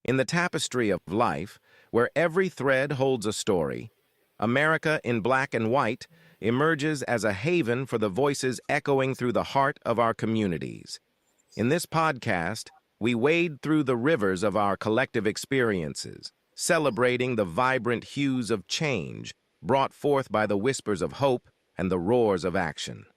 In the tapestry of life, where every thread holds a story, America in Black and White emerges as a haven for the voices echoing through the heart of our communities. In this podcast, we wade through the rivers of our collective experiences, celebrating the vibrant hues of change brought forth by the whispers of hope and the roars of action.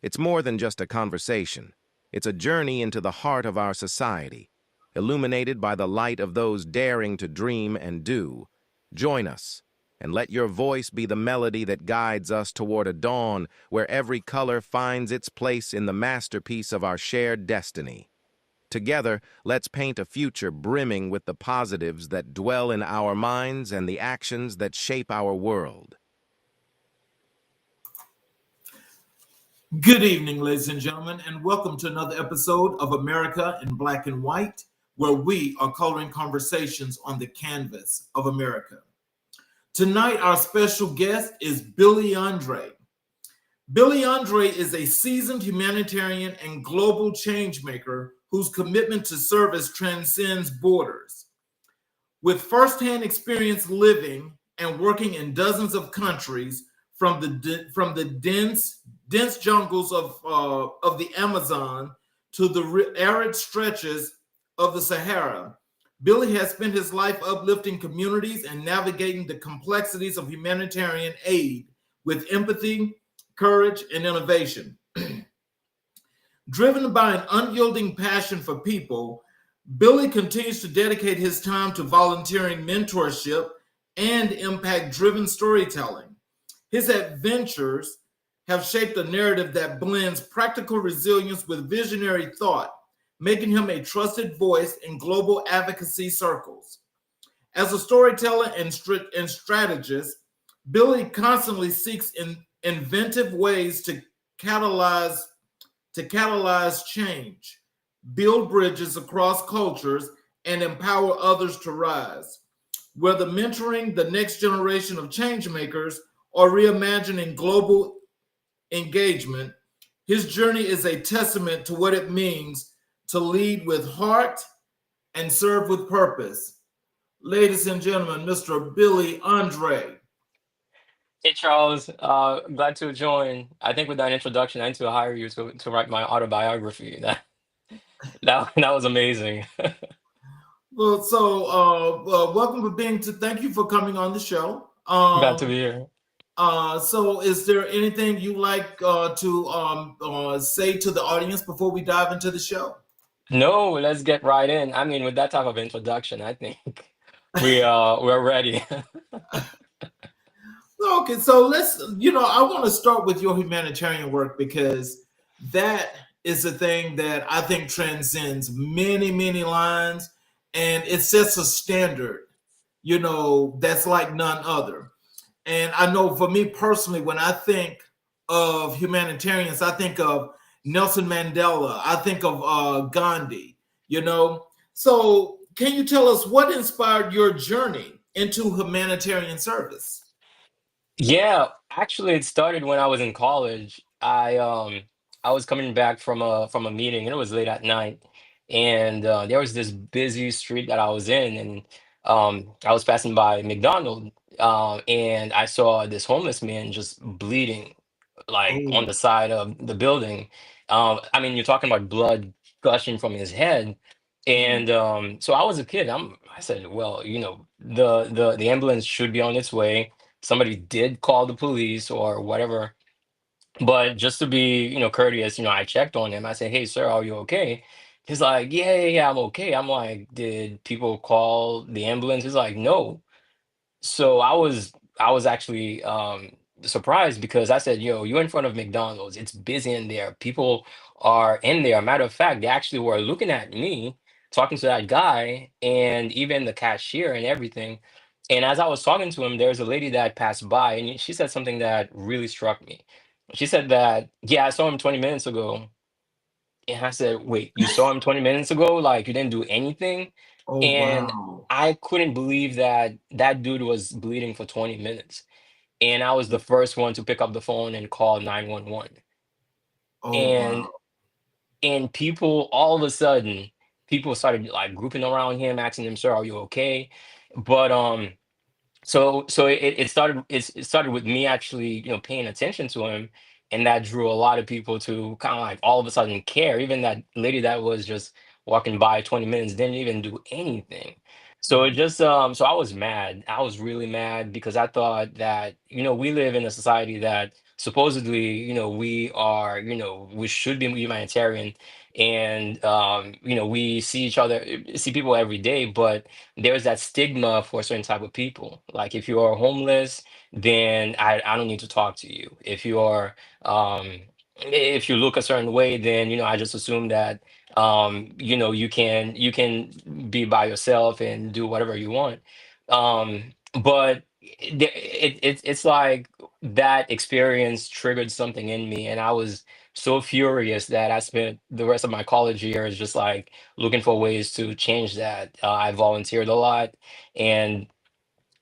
It's more than just a conversation. It's a journey into the heart of our society, illuminated by the light of those daring to dream and do. Join us, and let your voice be the melody that guides us toward a dawn where every color finds its place in the masterpiece of our shared destiny. Together, let's paint a future brimming with the positives that dwell in our minds and the actions that shape our world. Good evening, ladies and gentlemen, and welcome to another episode of America in Black and White, where we are coloring conversations on the canvas of America. Tonight, our special guest is Billy Andre. Billy Andre is a seasoned humanitarian and global changemaker whose commitment to service transcends borders. With firsthand experience living and working in dozens of countries, from the dense jungles of the Amazon to the arid stretches of the Sahara, Billy has spent his life uplifting communities and navigating the complexities of humanitarian aid with empathy, courage, and innovation. Driven by an unyielding passion for people, Billy continues to dedicate his time to volunteering mentorship and impact-driven storytelling. His adventures have shaped a narrative that blends practical resilience with visionary thought, making him a trusted voice in global advocacy circles. As a storyteller and strategist, Billy constantly seeks inventive ways to catalyze change, build bridges across cultures, and empower others to rise. Whether mentoring the next generation of changemakers or reimagining global engagement, his journey is a testament to what it means to lead with heart and serve with purpose. Ladies and gentlemen, Mr. Billy Andre. Hey Charles, glad to join. I think with that introduction, I need to hire you to write my autobiography. That was amazing. Well, so welcome for thank you for coming on the show. Glad to be here. So is there anything you like to say to the audience before we dive into the show? No, let's get right in. I mean, with that type of introduction, I think we're ready. Okay, so I want to start with your humanitarian work because that is a thing that I think transcends many, many lines, and it sets a standard, that's like none other. And I know for me personally, when I think of humanitarians, I think of Nelson Mandela, I think of Gandhi, So can you tell us what inspired your journey into humanitarian service? Yeah, actually, it started when I was in college. I was coming back from a meeting, and it was late at night, and there was this busy street that I was in, and I was passing by McDonald's, and I saw this homeless man just bleeding, like on Oh, the side of the building. I mean, you're talking about blood gushing from his head, mm, and so I was a kid. I said, well, the ambulance should be on its way. Somebody did call the police or whatever, but just to be courteous, I checked on him. I said, hey sir, are you okay? He's like, yeah, yeah, yeah, I'm okay. I'm like, did people call the ambulance? He's like, no. So I was actually surprised because I said, yo, you're in front of McDonald's, it's busy in there, people are in there. Matter of fact, they actually were looking at me, talking to that guy, and even the cashier and everything. And as I was talking to him, there's a lady that passed by, and she said something that really struck me. She said that, yeah, I saw him 20 minutes ago. And I said, wait, you saw him 20 minutes ago? Like you didn't do anything? oh And wow. I couldn't believe that that dude was bleeding for 20 minutes. And I was the first one to pick up the phone and call 911. Oh And wow. and people all of a sudden, people started like grouping around him, asking him, "Sir, are you okay?" But so it started with me actually, paying attention to him, and that drew a lot of people to kind of like all of a sudden care. Even that lady that was just walking by 20 minutes didn't even do anything. So it just so I was mad. I was really mad because I thought that, we live in a society that supposedly, we are, we should be humanitarian, and we see each other, see people every day, but there's that stigma for a certain type of people. Like if you are homeless, then I don't need to talk to you. If you look a certain way, then I just assume that you can be by yourself and do whatever you want. But it's like that experience triggered something in me, and I was so furious that I spent the rest of my college years just like looking for ways to change that. I volunteered a lot, and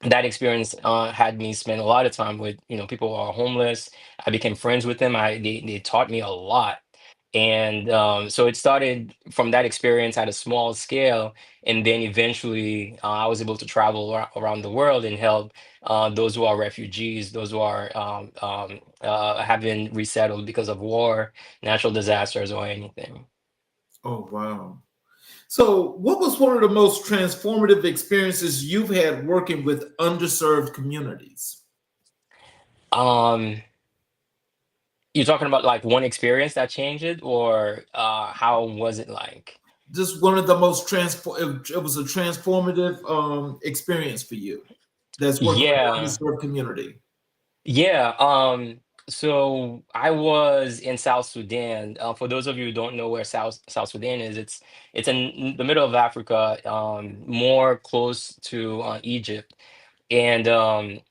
that experience had me spend a lot of time with people who are homeless. I became friends with them. They taught me a lot, and so it started from that experience at a small scale, and then eventually I was able to travel around the world and help those who are refugees, those who are have been resettled because of war, natural disasters, or anything. Oh, wow. So, what was one of the most transformative experiences you've had working with underserved communities? Um, You're talking about like one experience that changed it, or how was it like? Just one of the most it was a transformative experience for you that's working with the Yeah, underserved community. yeah. So I was in South Sudan. For those of you who don't know where South Sudan is, it's in the middle of Africa, more close to Egypt. And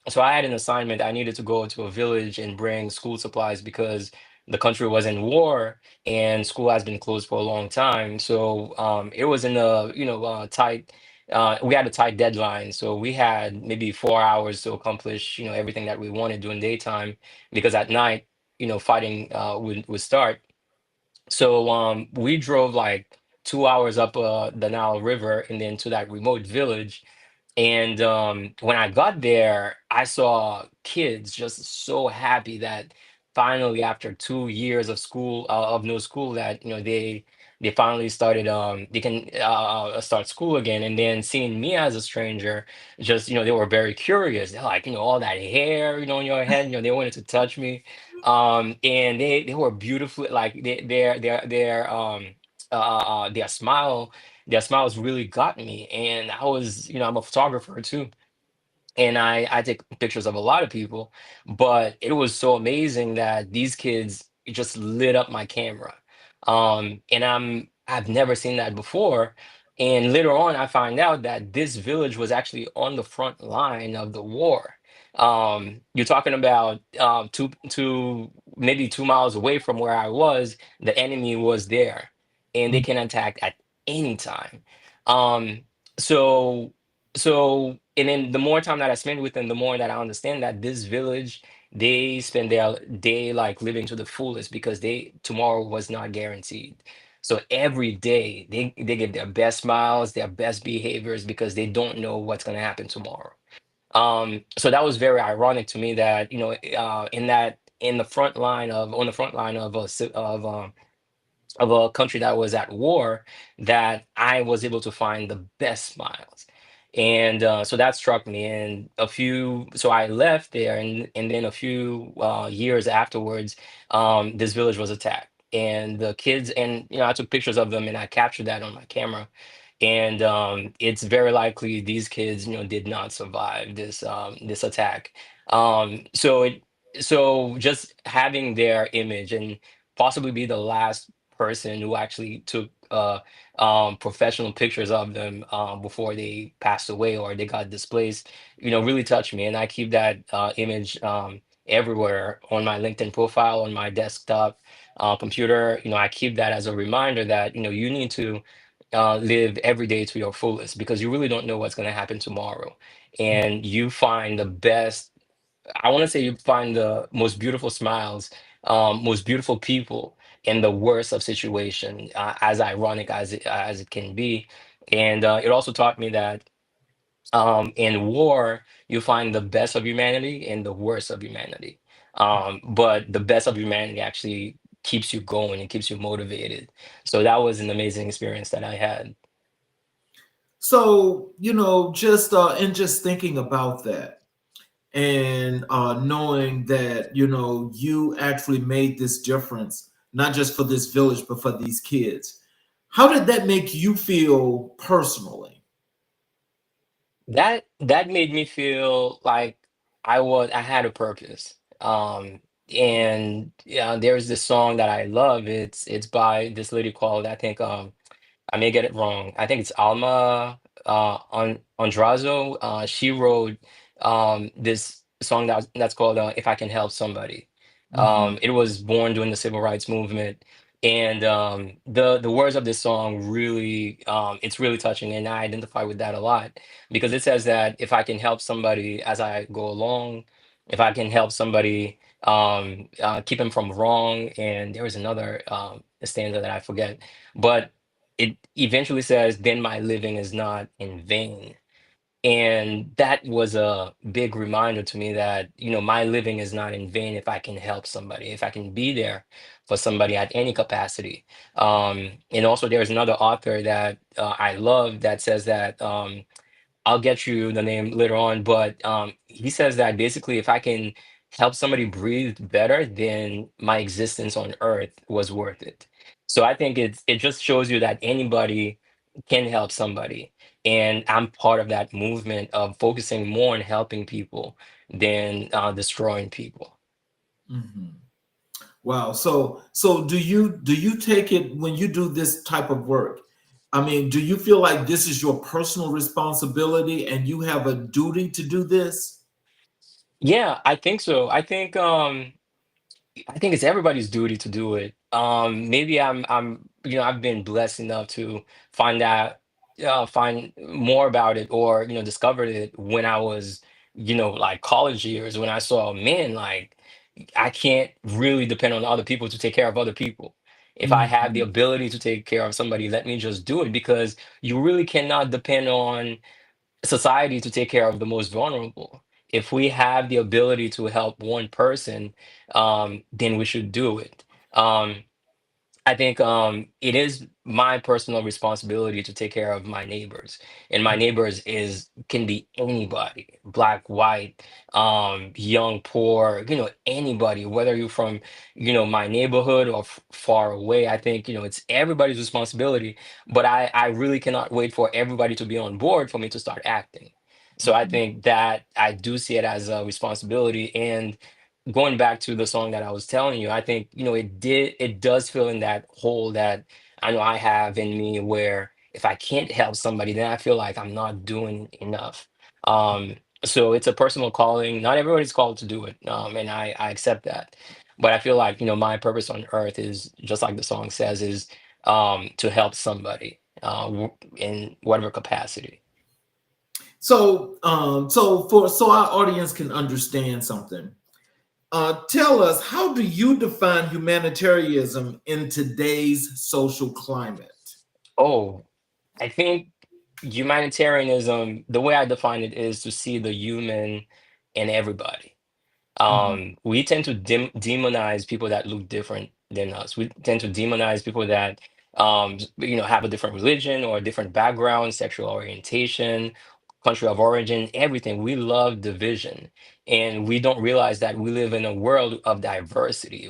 so I had an assignment. I needed to go to a village and bring school supplies because the country was in war and school has been closed for a long time. So it was in a tight. We had a tight deadline, so we had maybe 4 hours to accomplish everything that we wanted during daytime, because at night fighting would start. So we drove like 2 hours up the Nile River and then to that remote village, and when I got there, I saw kids just so happy that finally, after 2 years of school, of no school, that they finally started, they can start school again. And then seeing me as a stranger, just they were very curious. They're like, all that hair, in your head, they wanted to touch me, and they were beautiful. Like their smiles really got me. And I was, I'm a photographer too, and I take pictures of a lot of people, but it was so amazing that these kids just lit up my camera. And I've never seen that before. And later on, I find out that this village was actually on the front line of the war. You're talking about two, maybe 2 miles away from where I was. The enemy was there, and they can attack at any time. Um, so and then the more time that I spend with them, the more that I understand that this village, they spend their day like living to the fullest, because tomorrow was not guaranteed. So every day they give their best smiles, their best behaviors, because they don't know what's going to happen tomorrow. So that was very ironic to me that in the front line of on the front line of of a country that was at war, that I was able to find the best smiles. And so that struck me. And so I left there, and then a few years afterwards, this village was attacked. And the kids, and I took pictures of them and I captured that on my camera. And it's very likely these kids, did not survive this attack. So just having their image and possibly be the last person who actually took professional pictures of them before they passed away or they got displaced, really touched me. And I keep that image everywhere on my LinkedIn profile, on my desktop computer. I keep that as a reminder that, you need to live every day to your fullest, because you really don't know what's going to happen tomorrow. And you find the best, I want to say, you find the most beautiful smiles, most beautiful people, in the worst of situation, as ironic as it can be. And it also taught me that in war, you find the best of humanity and the worst of humanity. But the best of humanity actually keeps you going and keeps you motivated. So that was an amazing experience that I had. So, just and just thinking about that and knowing that, you actually made this difference, not just for this village, but for these kids. How did that make you feel personally? That made me feel like I had a purpose. And yeah, there's this song that I love. It's by this lady called, I think, I may get it wrong. I think it's Alma on Andrazo. She wrote this song that's called "If I Can Help Somebody." Hmm. It was born during the civil rights movement, and the words of this song really it's really touching, and I identify with that a lot because it says that if I can help somebody as I go along, if I can help somebody keep him from wrong, and there was another stanza that I forget, but it eventually says, then my living is not in vain. And that was a big reminder to me that, my living is not in vain if I can help somebody, if I can be there for somebody at any capacity. And also, there's another author that I love that says that. I'll get you the name later on, but he says that basically, if I can help somebody breathe better, then my existence on Earth was worth it. So I think it just shows you that anybody can help somebody, and I'm part of that movement of focusing more on helping people than destroying people. Hmm. Wow. So do you take it when you do this type of work? I mean, do you feel like this is your personal responsibility and you have a duty to do this? Yeah, I think so. I think it's everybody's duty to do it. Maybe I've been blessed enough to find more about it, or discovered it when I was, like college years, when I saw, man, like I can't really depend on other people to take care of other people. If I have the Hmm. ability to take care of somebody, let me just do it, because you really cannot depend on society to take care of the most vulnerable. If we have the ability to help one person, then we should do it. I think it is my personal responsibility to take care of my neighbors, and my neighbors is can be anybody, black, white, young, poor, anybody, whether you're from, my neighborhood or far away. I think it's everybody's responsibility, but I really cannot wait for everybody to be on board for me to start acting. So I Hmm. think that I do see it as a responsibility, and going back to the song that I was telling you, I think, it does fill in that hole that I know I have in me, where if I can't help somebody, then I feel like I'm not doing enough. Um, so it's a personal calling. Not everybody's called to do it. And I accept that. But I feel like, my purpose on earth is just like the song says, is to help somebody in whatever capacity. So our audience can understand something. Tell us, how do you define humanitarianism in today's social climate? Oh, I think humanitarianism, the way I define it, is to see the human in everybody. Mhm. We tend to demonize people that look different than us. We tend to demonize people that have a different religion or a different background, sexual orientation, country of origin, everything. We love division, and we don't realize that we live in a world of diversity.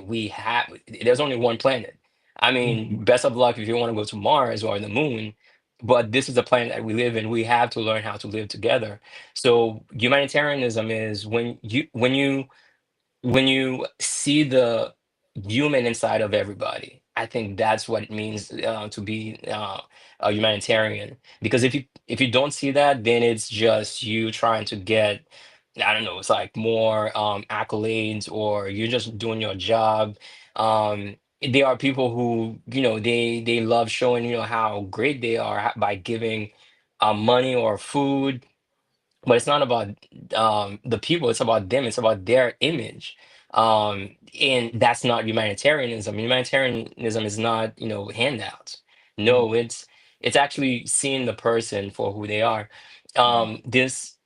There's only one planet. I mean, Mhm. best of luck if you want to go to Mars or the moon, but this is the planet that we live in. We have to learn how to live together. So humanitarianism is when you see the human inside of everybody. I think that's what it means to be a humanitarian. Because if you don't see that, then it's just you trying to get, I don't know, it's like more accolades, or you're just doing your job. There are people who, they love showing, how great they are by giving money or food, but it's not about the people, it's about them, it's about their image. And that's not humanitarianism. Humanitarianism is not, handouts. No, it's actually seeing the person for who they are. This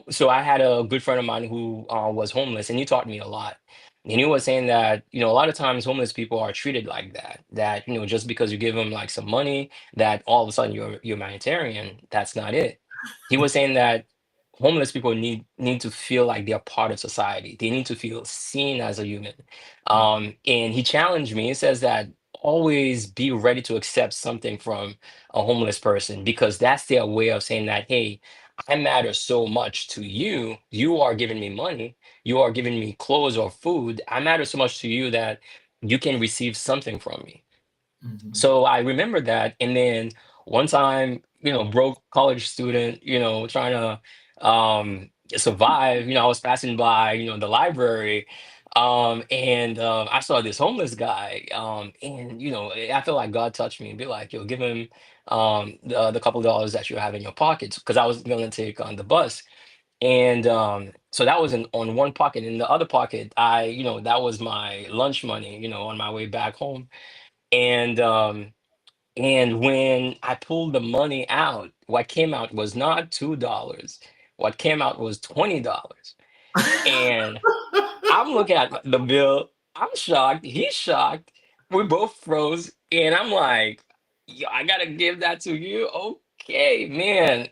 So I had a good friend of mine who was homeless, and he taught me a lot. And he was saying that, a lot of times homeless people are treated like that. That, just because you give them like some money, that all of a sudden you're humanitarian. That's not it. He was saying that homeless people need to feel like they're part of society. They need to feel seen as a human. And he challenged me. He says that always be ready to accept something from a homeless person, because that's their way of saying that, hey, I matter so much to you. You are giving me money. You are giving me clothes or food. I matter so much to you that you can receive something from me. Mhm. So I remember that. And then one time, broke college student, trying to survive, I was passing by, the library. And I saw this homeless guy. And, I feel like God touched me and be like, yo, give him the couple of dollars that you have in your pockets. Because I was going to take on the bus. And so that was on one pocket. In the other pocket, that was my lunch money, on my way back home. And when I pulled the money out, what came out was not $2. What came out was $20. And I'm looking at the bill. I'm shocked. He's shocked. We both froze. And I'm like, yo, I gotta give that to you. Okay, man,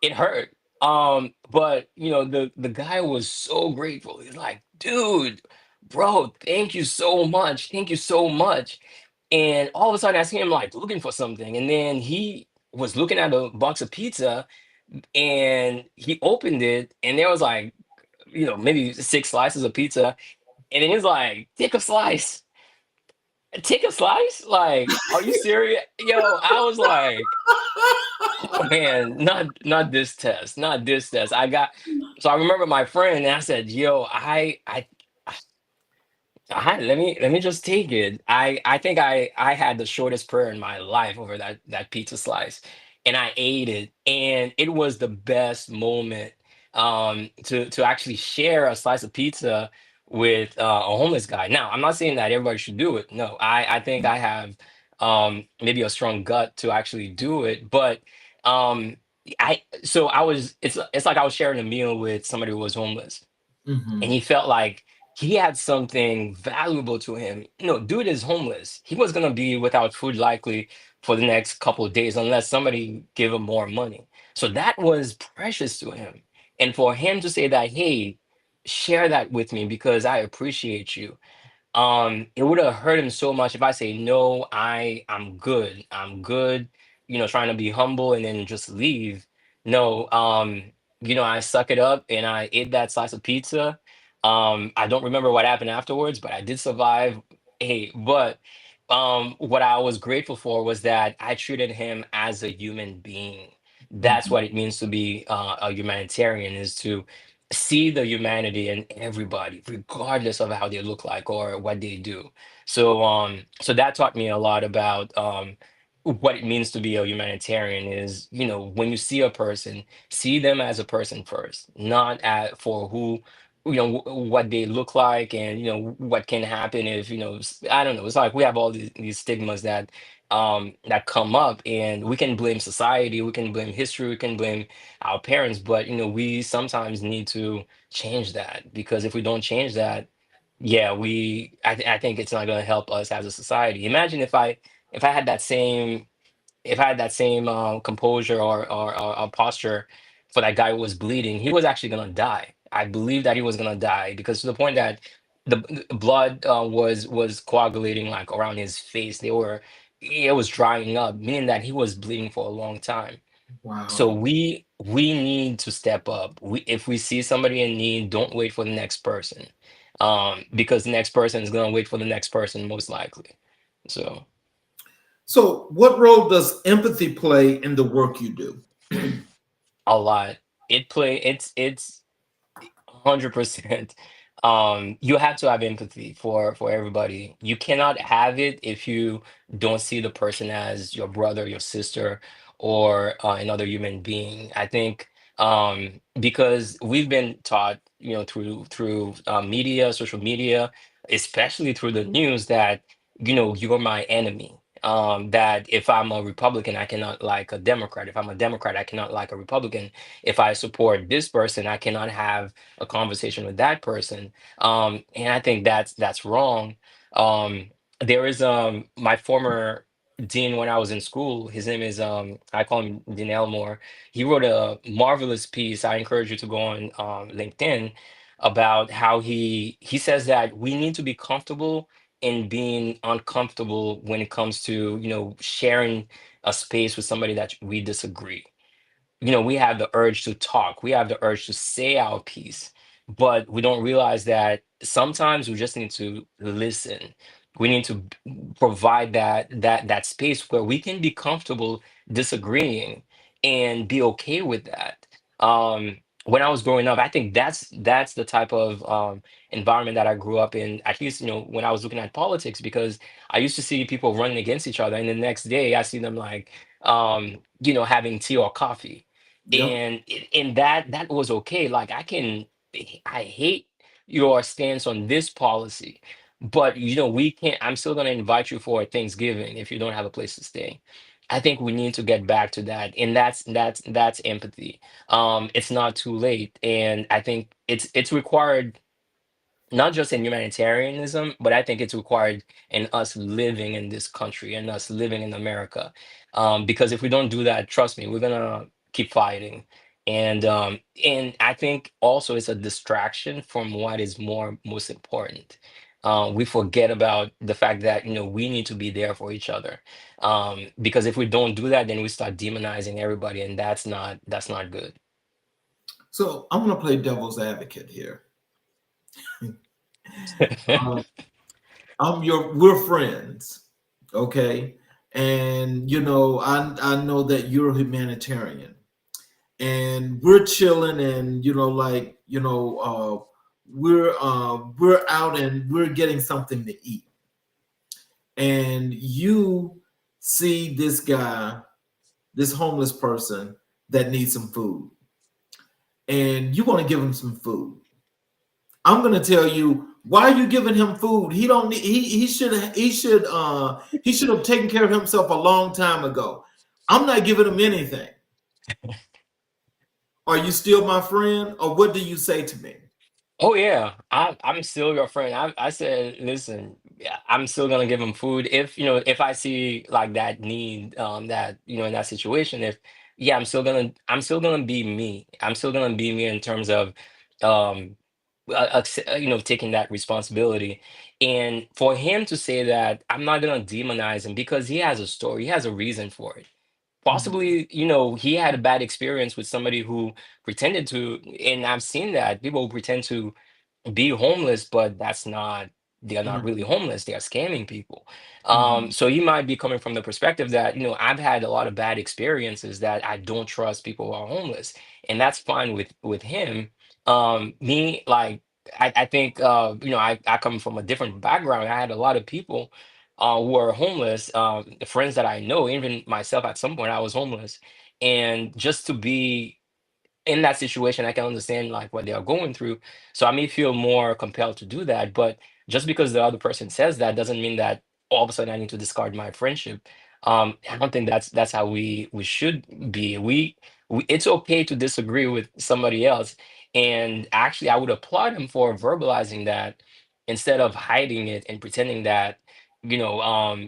it hurt. But the guy was so grateful. He's like, dude, bro, thank you so much. Thank you so much. And all of a sudden I see him like looking for something. And then he was looking at a box of pizza, and he opened it, and there was like, maybe 6 slices of pizza. And then he's like, take a slice. Take a slice? Like, are you serious? Yo, I was like, oh man, not this test, not this test. So I remember my friend, and I said, "Yo, let me just take it." I think I had the shortest prayer in my life over that pizza slice, and I ate it, and it was the best moment to actually share a slice of pizza with a homeless guy. Now, I'm not saying that everybody should do it. No, I think I have maybe a strong gut to actually do it, but um I was it's like I was sharing a meal with somebody who was homeless, and Mhm. he felt like he had something valuable to him. Dude is homeless. He was gonna be without food likely for the next couple of days unless somebody gave him more money. So that was precious to him. And for him to say that, hey, share that with me because I appreciate you, it would have hurt him so much if I say no, I'm good. I'm good, trying to be humble and then just leave. No, I suck it up and I ate that slice of pizza. I don't remember what happened afterwards, but I did survive. Hey, but what I was grateful for was that I treated him as a human being. That's Mhm. what it means to be a humanitarian, is to see the humanity in everybody, regardless of how they look like or what they do. So that taught me a lot about what it means to be a humanitarian. Is, when you see a person, see them as a person first, not for who, what they look like, and what can happen if, I don't know. It's like we have all these stigmas that come up, and we can blame society, we can blame history, we can blame our parents, but we sometimes need to change that, because if we don't change that, yeah, I think it's not going to help us as a society. Imagine if I had that same if I had that same composure or posture for that guy who was bleeding. He was actually gonna die. I believe that he was gonna die, because to the point that the blood was coagulating like around his face. It was drying up, meaning that he was bleeding for a long time. So Wow. we need to step up. If we see somebody in need, don't wait for the next person, because the next person is gonna wait for the next person most likely. So. So, what role does empathy play in the work you do? A lot. It's 100%. You have to have empathy for everybody. You cannot have it if you don't see the person as your brother, your sister, or another human being. I think Because we've been taught, through media, social media, especially through the news, that you're my enemy. That if I'm a Republican, I cannot like a Democrat. If I'm a Democrat, I cannot like a Republican. If I support this person, I cannot have a conversation with that person. And I think that's wrong. There is my former dean when I was in school. His name is I call him Dean Elmore. He wrote a marvelous piece. I encourage you to go on LinkedIn about how he says that we need to be comfortable in being uncomfortable when it comes to sharing a space with somebody that we disagree. We have the urge to talk, we have the urge to say our piece, but we don't realize that sometimes we just need to listen. We need to provide that space where we can be comfortable disagreeing and be okay with that. When I was growing up, I think that's the type of environment that I grew up in, at least when I was looking at politics, because I used to see people running against each other, and the next day I see them like having tea or coffee, Yep. and that was okay. Like, I hate your stance on this policy, but we can't. I'm still gonna invite you for Thanksgiving if you don't have a place to stay. I think we need to get back to that, and that's empathy. It's not too late, and I think it's required, not just in humanitarianism, but I think it's required in us living in this country and us living in America. Because if we don't do that, trust me, we're gonna keep fighting. And I think also it's a distraction from what is most important. We forget about the fact that we need to be there for each other. Because if we don't do that, then we start demonizing everybody, and that's not good. So I'm going to play devil's advocate here. Um, we're friends, okay? And I know that you're a humanitarian, and we're chilling, and we're out and we're getting something to eat, and you see this guy, this homeless person that needs some food, and you want to give him some food. I'm gonna tell you, why are you giving him food? He don't need. He should have taken care of himself a long time ago. I'm not giving him anything. Are you still my friend, or what do you say to me? Oh yeah, I'm still your friend. I said, listen, yeah, I'm still gonna give him food if I see like that need, that in that situation. If Yeah, I'm still gonna be me. I'm still gonna be me in terms of um taking that responsibility. And for him to say that, I'm not gonna demonize him because he has a story, he has a reason for it. Mhm, Possibly, he had a bad experience with somebody who pretended to, and I've seen that people who pretend to be homeless, but they're not really mhm, homeless. They are scamming people. mhm, So you might be coming from the perspective that, I've had a lot of bad experiences that I don't trust people who are homeless, and that's fine with him. Me, like, I think, I come from a different background. I had a lot of people who are homeless, the friends that I know, even myself at some point I was homeless, and just to be in that situation, I can understand like what they are going through. So I may feel more compelled to do that. But just because the other person says that doesn't mean that all of a sudden I need to discard my friendship. I don't think that's how we should be. It's okay to disagree with somebody else. And actually, I would applaud him for verbalizing that instead of hiding it and pretending that,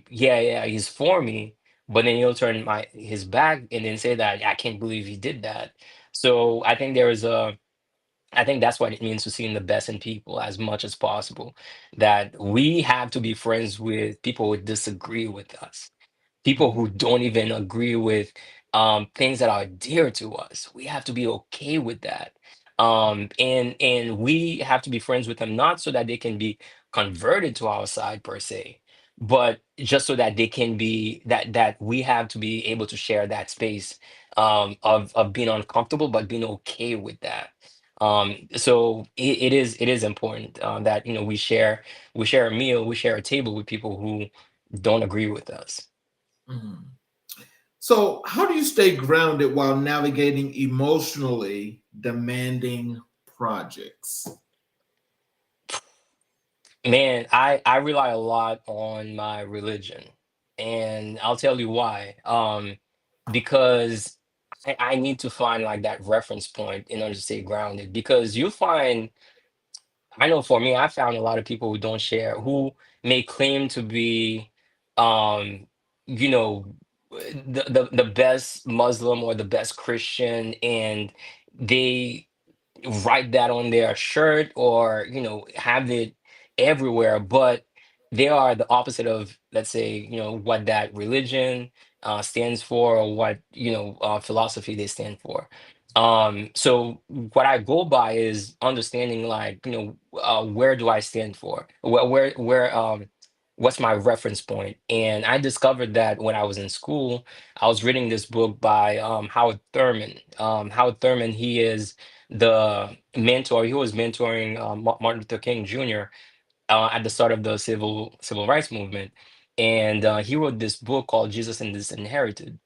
yeah, yeah, he's for me, but then he'll turn my his back and then say that I can't believe he did that. So I think that's what it means to seeing the best in people as much as possible. That we have to be friends with people who disagree with us, people mhm, who don't even agree with things that are dear to us. We have to be okay with that. And we have to be friends with them, not so that they can be converted to our side per se, but just so that they can be that we have to be able to share that space of being uncomfortable, but being okay with that. So it is important that we share a meal, we share a table with people who don't agree with us. mhm. So, how do you stay grounded while navigating emotionally demanding projects? Man, I rely a lot on my religion, and I'll tell you why. Because I need to find like that reference point in order to stay grounded. Because you find, I know for me, I found a lot of people who don't share, who may claim to be, um, you know, the best Muslim or the best Christian, and they write that on their shirt or have it everywhere, but they are the opposite of, let's say, what that religion stands for, or what philosophy they stand for. So what I go by is understanding, like, where do I stand for, where what's my reference point. And I discovered that when I was in school, I was reading this book by Howard Thurman. Howard Thurman, he is the mentor. He was mentoring Martin Luther King Jr. At the start of the civil rights movement, and he wrote this book called Jesus and the Disinherited.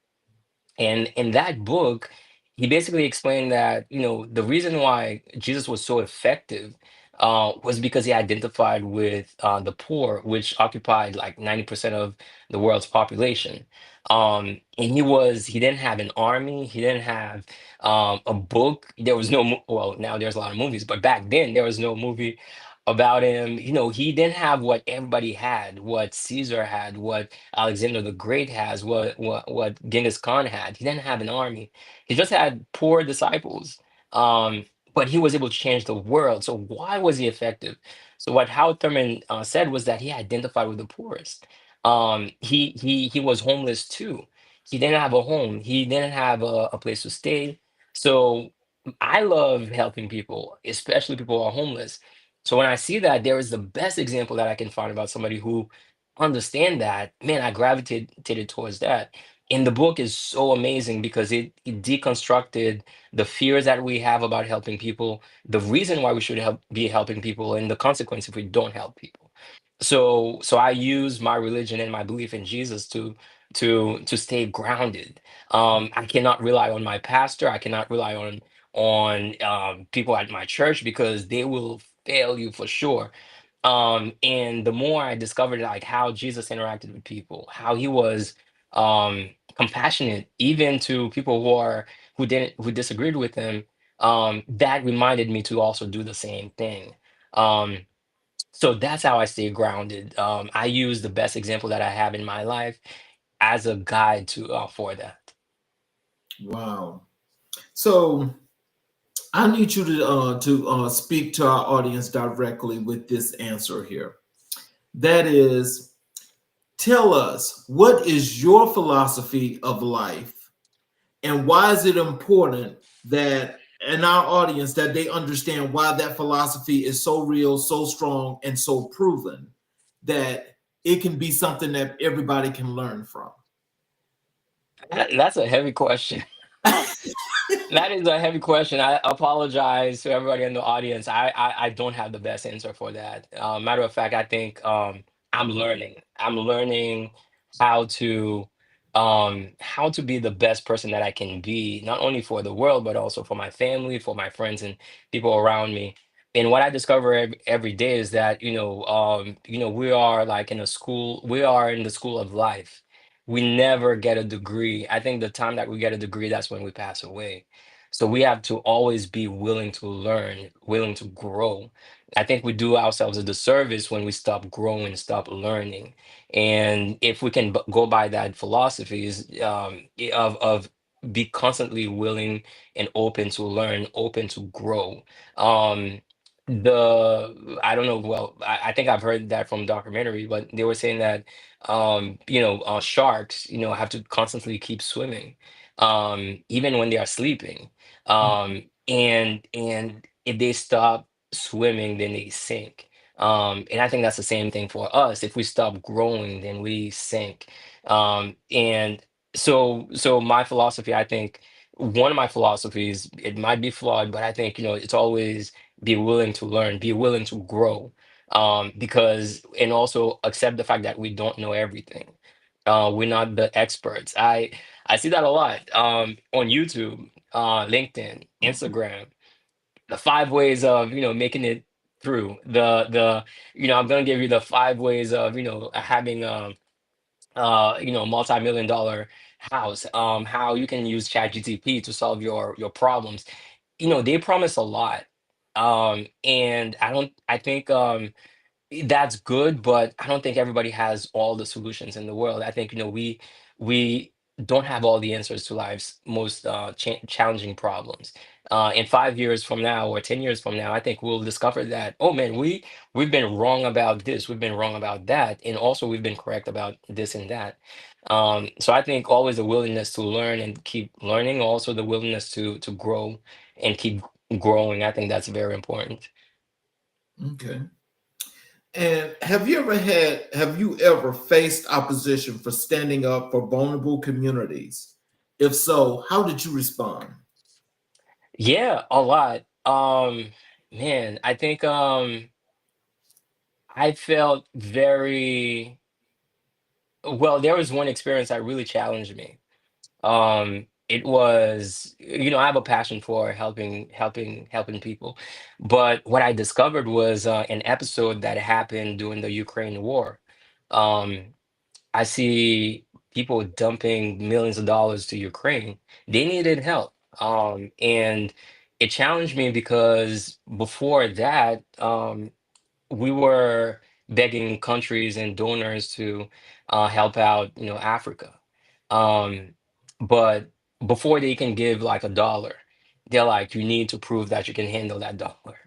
And in that book, he basically explained that, the reason why Jesus was so effective was because he identified with the poor, which occupied like 90% of the world's population. And he didn't have an army, he didn't have a book. There was no, well, now there's a lot of movies, but back then there was no movie about him. He didn't have what everybody had, what Caesar had, what Alexander the Great has, what Genghis Khan had. He didn't have an army. He just had poor disciples. Um, but he was able to change the world. So why was he effective? So what Howard Thurman said was that he identified with the poorest. He was homeless too. He didn't have a home. He didn't have a place to stay. So I love helping people, especially people who are homeless. So when I see that, there is the best example that I can find about somebody who understand that, man, I gravitated towards that. And the book is so amazing because it deconstructed the fears that we have about helping people, the reason why we should be helping people, and the consequence if we don't help people. So I use my religion and my belief in Jesus to stay grounded. I cannot rely on my pastor. I cannot rely on people at my church, because they will fail you for sure. And the more I discovered like how Jesus interacted with people, how he was compassionate even to people who disagreed with him, that reminded me to also do the same thing. um so that's how I stay grounded. I use the best example that I have in my life as a guide to for that. Wow. So, I need you to speak to our audience directly with this answer here. That is, tell us, what is your philosophy of life, and why is it important that in our audience that they understand why that philosophy is so real, so strong, and so proven that it can be something that everybody can learn from? That's a heavy question. That is a heavy question. I apologize to everybody in the audience. I don't have the best answer for that. Matter of fact, I think I'm learning. I'm learning how to how to be the best person that I can be, not only for the world, but also for my family, for my friends, and people around me. And what I discover every day is that, we are like in a school, we are in the school of life. We never get a degree. I think the time that we get a degree, that's when we pass away. So we have to always be willing to learn, willing to grow. I think we do ourselves a disservice when we stop growing, stop learning. And if we can go by that philosophy is of be constantly willing and open to learn, open to grow. Um, I don't know, well, I think I've heard that from documentary, but they were saying that sharks, have to constantly keep swimming, even when they are sleeping. And if they stop swimming, then they sink. And I think that's the same thing for us. If we stop growing, then we sink. And so my philosophy, I think one of my philosophies, it might be flawed, but I think, it's always be willing to learn, be willing to grow. Because, and also accept the fact that we don't know everything. We're not the experts. I see that a lot on YouTube, LinkedIn, Instagram. The 5 ways of making it through. I'm gonna give you the 5 ways of having multi-million-dollar house. How you can use ChatGTP to solve your problems. They promise a lot, and I think that's good, but I don't think everybody has all the solutions in the world. I think we don't have all the answers to life's most challenging problems. In 5 years from now or 10 years from now, I think we'll discover that, oh man, we've been wrong about this, we've been wrong about that, and also we've been correct about this and that. So I think always the willingness to learn and keep learning, also the willingness to grow and keep growing. I think that's very important. Okay. And have you ever faced opposition for standing up for vulnerable communities? If so, how did you respond? Yeah, a lot. Man, I think I felt very well. There was one experience that really challenged me. It was, I have a passion for helping people, but what I discovered was an episode that happened during the Ukraine war. Um, I see people dumping millions of dollars to Ukraine. They needed help. And it challenged me because before that, we were begging countries and donors to help out, Africa. Um, but before they can give like a dollar, they're like, you need to prove that you can handle that dollar.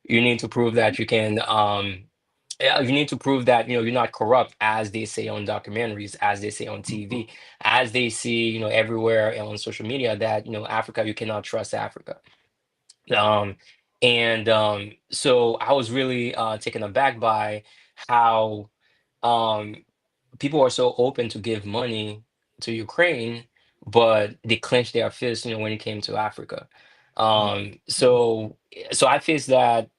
You need to prove that you can. You need to prove that you're not corrupt, as they say on documentaries, as they say on TV, as they see everywhere on social media, that Africa, you cannot trust Africa. um and so I was really taken aback by how um people are so open to give money to Ukraine, but they clenched their fists, when it came to Africa. So I faced that.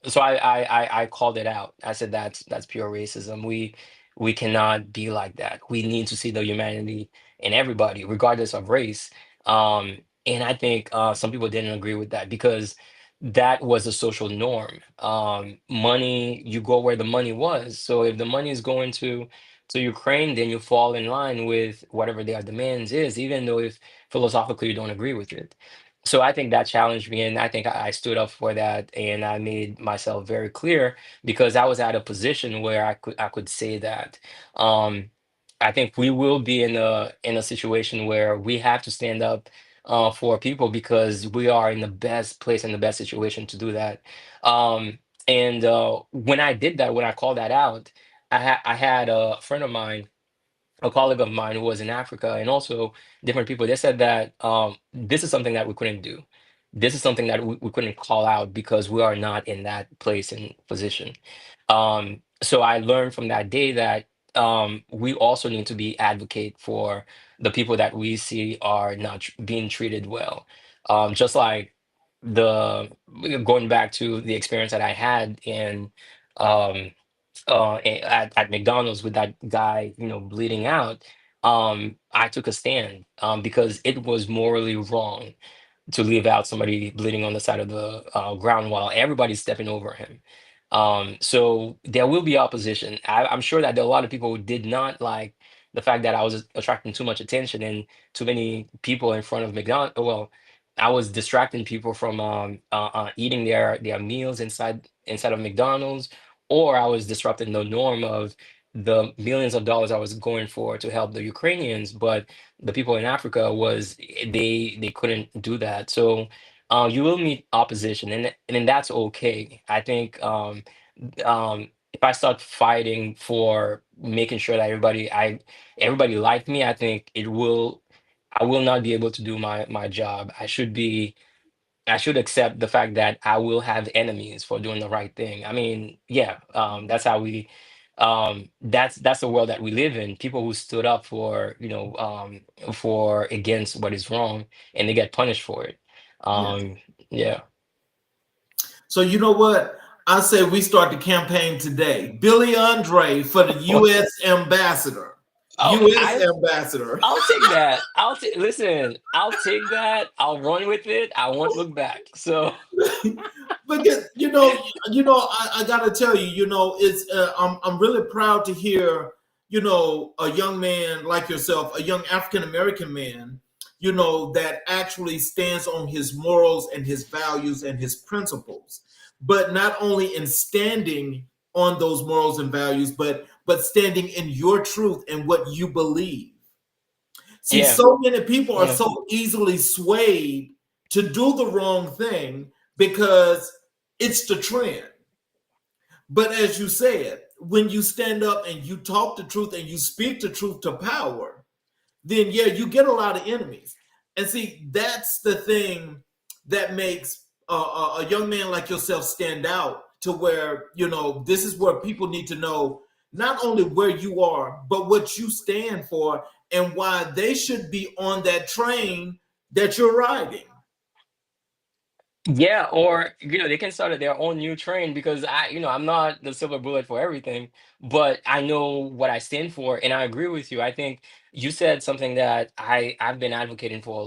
So I called it out. I said that's pure racism. We cannot be like that. We need to see the humanity in everybody, regardless of race. And I think some people didn't agree with that because that was a social norm. Money, you go where the money was. So if the money is going to Ukraine, then you fall in line with whatever their demands is, even though if philosophically you don't agree with it. So I think that challenged me, and I think I stood up for that, and I made myself very clear because I was at a position where I could say that. Um, I think we will be in a situation where we have to stand up for people because we are in the best place and the best situation to do that. And when I did that, when I called that out, I had a friend of mine, a colleague of mine who was in Africa, and also different people. They said that this is something that we couldn't do. This is something that we couldn't call out because we are not in that place and position. So I learned from that day that we also need to be advocate for the people that we see are not being treated well. Just like the going back to the experience that I had in um, at McDonald's with that guy, bleeding out. I took a stand because it was morally wrong to leave out somebody bleeding on the side of the ground while everybody's stepping over him. So there will be opposition. I'm sure that there are a lot of people who did not like the fact that I was attracting too much attention and too many people in front of McDonald's. Well, I was distracting people from eating their meals inside of McDonald's, or I was disrupting the norm of the millions of dollars I was going for to help the Ukrainians, but the people in Africa they couldn't do that. So you will meet opposition, and then that's okay. I think if I start fighting for making sure that everybody liked me, I think I will not be able to do my job. I should accept the fact that I will have enemies for doing the right thing. I mean, yeah, that's how that's the world that we live in. People who stood up for, for against what is wrong, and they get punished for it. Yes. Um, yeah. So you know what? I say we start the campaign today. Billy Andre for the U.S. ambassador. Oh, U.S. ambassador. I'll take that. Listen, I'll take that. I'll run with it. I won't look back. So But I gotta tell you, it's I'm really proud to hear, a young man like yourself, a young African American man, that actually stands on his morals and his values and his principles. But not only in standing on those morals and values, but standing in your truth and what you believe. See, yeah, so many people are yeah. so easily swayed to do the wrong thing because it's the trend. But as you said, when you stand up and you talk the truth and you speak the truth to power, then yeah, you get a lot of enemies. And see, that's the thing that makes a young man like yourself stand out to where, this is where people need to know not only where you are, but what you stand for and why they should be on that train that you're riding. Yeah, or they can start their own new train because I'm not the silver bullet for everything, but I know what I stand for, and I agree with you. I think you said something that I've been advocating for a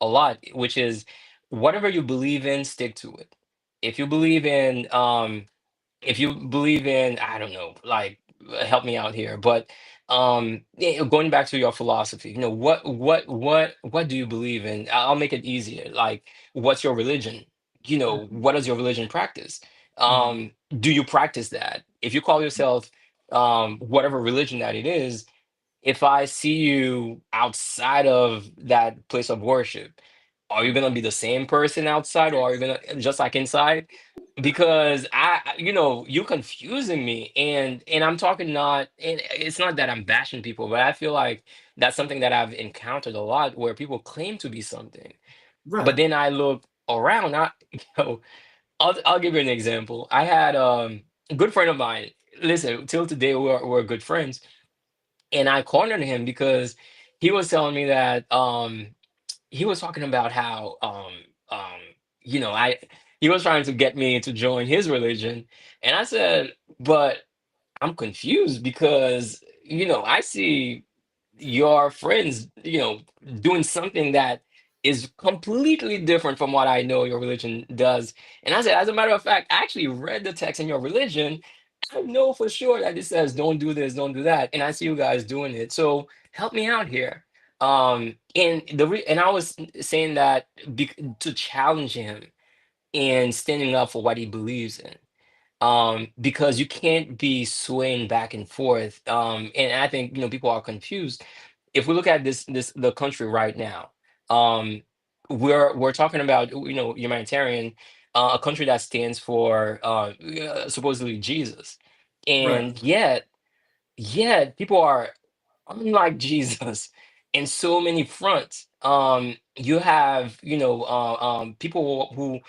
lot, which is whatever you believe in, stick to it. If you believe in I don't know, like, help me out here, but yeah, going back to your philosophy, what do you believe in? I'll make it easier. Like, what's your religion? What does your religion practice? Mhm. Do you practice that? If you call yourself whatever religion that it is, if I see you outside of that place of worship, are you gonna be the same person outside, or are you gonna just like inside? Because you confusing me, and I'm talking not, and it's not that I'm bashing people, but I feel like that's something that I've encountered a lot where people claim to be something, but Right, then I look around. Know, I'll give you an example. I had a good friend of mine. Listen, till today we're good friends, and I cornered him because he was telling me that he was talking about how um I he was trying to get me to join his religion, and I said, but I'm confused because I see your friends doing something that is completely different from what I know your religion does. And I said, as a matter of fact, I actually read the text in your religion. I know for sure that it says don't do this, don't do that, and I see you guys doing it. So help me out here. And I was saying that to challenge him and standing up for what he believes in, because you can't be swaying back and forth. And I think people are confused. If we look at the country right now, um, we're talking about humanitarian, a country that stands for supposedly Jesus, right. and yet people are unlike Jesus in so many fronts. You have, people who,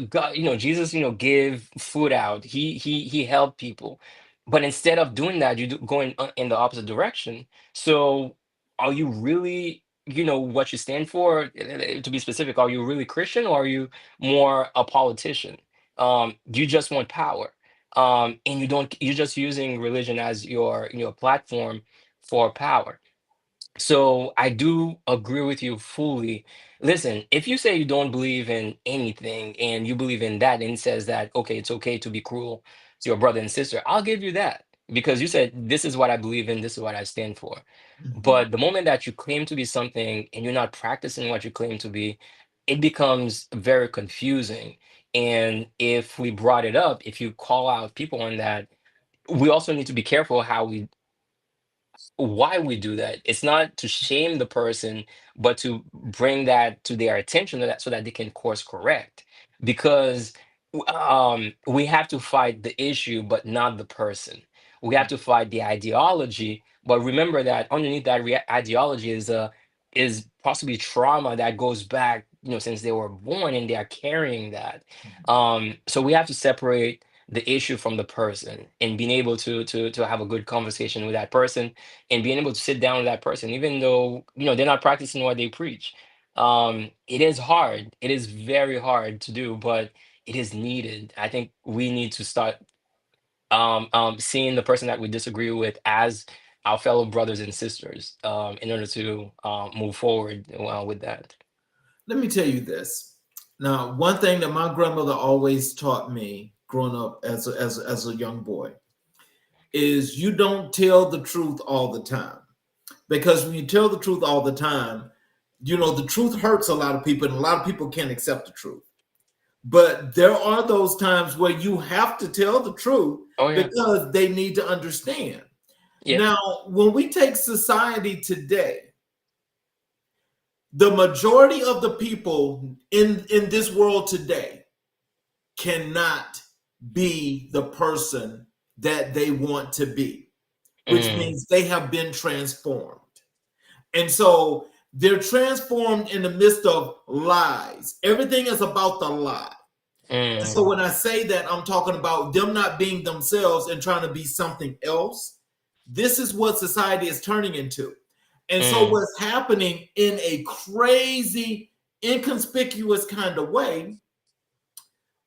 God, Jesus, give food out. He helped people, but instead of doing that, going in the opposite direction. So, are you really, what you stand for? To be specific, are you really Christian, or are you more a politician? You just want power, and you're just using religion as your platform for power. So I do agree with you fully. Listen, if you say you don't believe in anything and you believe in that, and it says that, okay, it's okay to be cruel to your brother and sister, I'll give you that because you said, this is what I believe in, this is what I stand for. Mhm. But the moment that you claim to be something and you're not practicing what you claim to be, it becomes very confusing. And if we brought it up, if you call out people on that, we also need to be careful how we why we do that. It's not to shame the person, but to bring that to their attention so that they can course correct. Because we have to fight the issue, but not the person. We have to fight the ideology, but remember that underneath that ideology is possibly trauma that goes back, since they were born, and they are carrying that. So we have to separate the issue from the person, and being able to have a good conversation with that person, and being able to sit down with that person, even though they're not practicing what they preach. It is hard. It is very hard to do, but it is needed. I think we need to start seeing the person that we disagree with as our fellow brothers and sisters in order to move forward with that. Let me tell you this. Now, one thing that my grandmother always taught me growing up as a young boy is you don't tell the truth all the time. Because when you tell the truth all the time, the truth hurts a lot of people, and a lot of people can't accept the truth. But there are those times where you have to tell the truth Oh yeah. because they need to understand. Yeah. Now, when we take society today, the majority of the people in this world today cannot be the person that they want to be, which Mm, means they have been transformed. And so they're transformed in the midst of lies. Everything is about the lie. And so mm, when I say that, I'm talking about them not being themselves and trying to be something else. This is what society is turning into. And so mm, what's happening in a crazy, inconspicuous kind of way,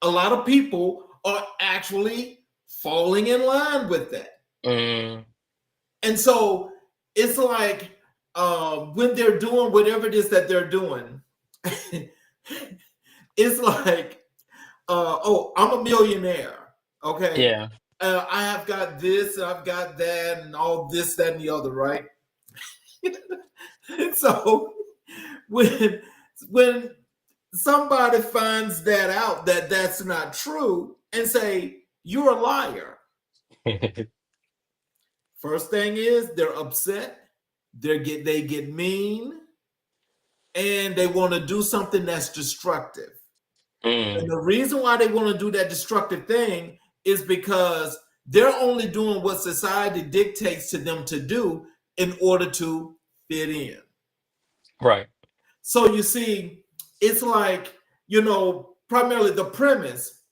a lot of people are actually falling in line with that. mm, And so it's like when they're doing whatever it is that they're doing, it's like, oh, I'm a millionaire. Okay. yeah. I have got this, I've got that, and all this, that, and the other, right? And so when when somebody finds that out that that's not true and say you're a liar, first thing is they're upset, they get mean, and they want to do something that's destructive. And Mm, the reason why they want to do that destructive thing is because they're only doing what society dictates to them to do in order to fit in. right. So you see, it's like, primarily the premise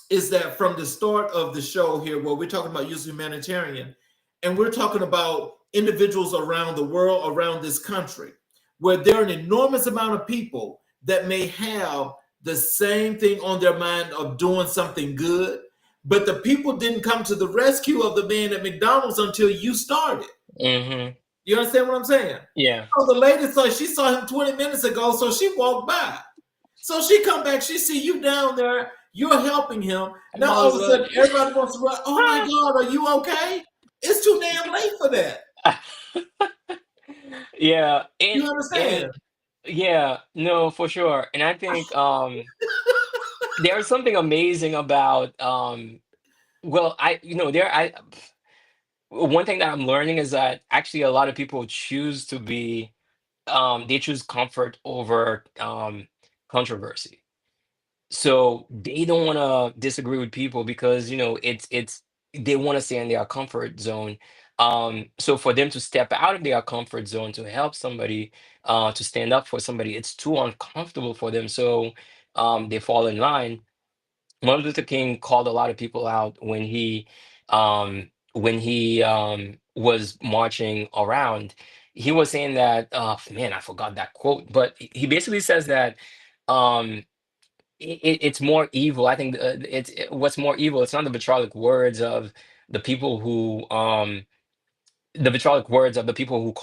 is that from the start of the show here, where we're talking about using humanitarian, and we're talking about individuals around the world, around this country, where there are an enormous amount of people that may have the same thing on their mind of doing something good, but the people didn't come to the rescue of the man at McDonald's until you started. Hmm. You understand what I'm saying? Yeah. So the lady she saw him 20 minutes ago, so she walked by. So she come back, she see you down there, you're helping him. And Now I all was of a sudden everybody wants to run. Oh my like, God, are you okay? It's too damn late for that. yeah, You and understand? yeah, no, for sure. And I think there's something amazing about well, there I one thing that I'm learning is that actually a lot of people choose to be they choose comfort over controversy. So they don't want to disagree with people because it's they want to stay in their comfort zone. So for them to step out of their comfort zone to help somebody, to stand up for somebody, it's too uncomfortable for them. So they fall in line. Martin Luther King called a lot of people out when he was marching around. He was saying that, man, I forgot that quote, but he basically says that um, it's more evil. I think what's more evil. It's not the vitriolic words of the people who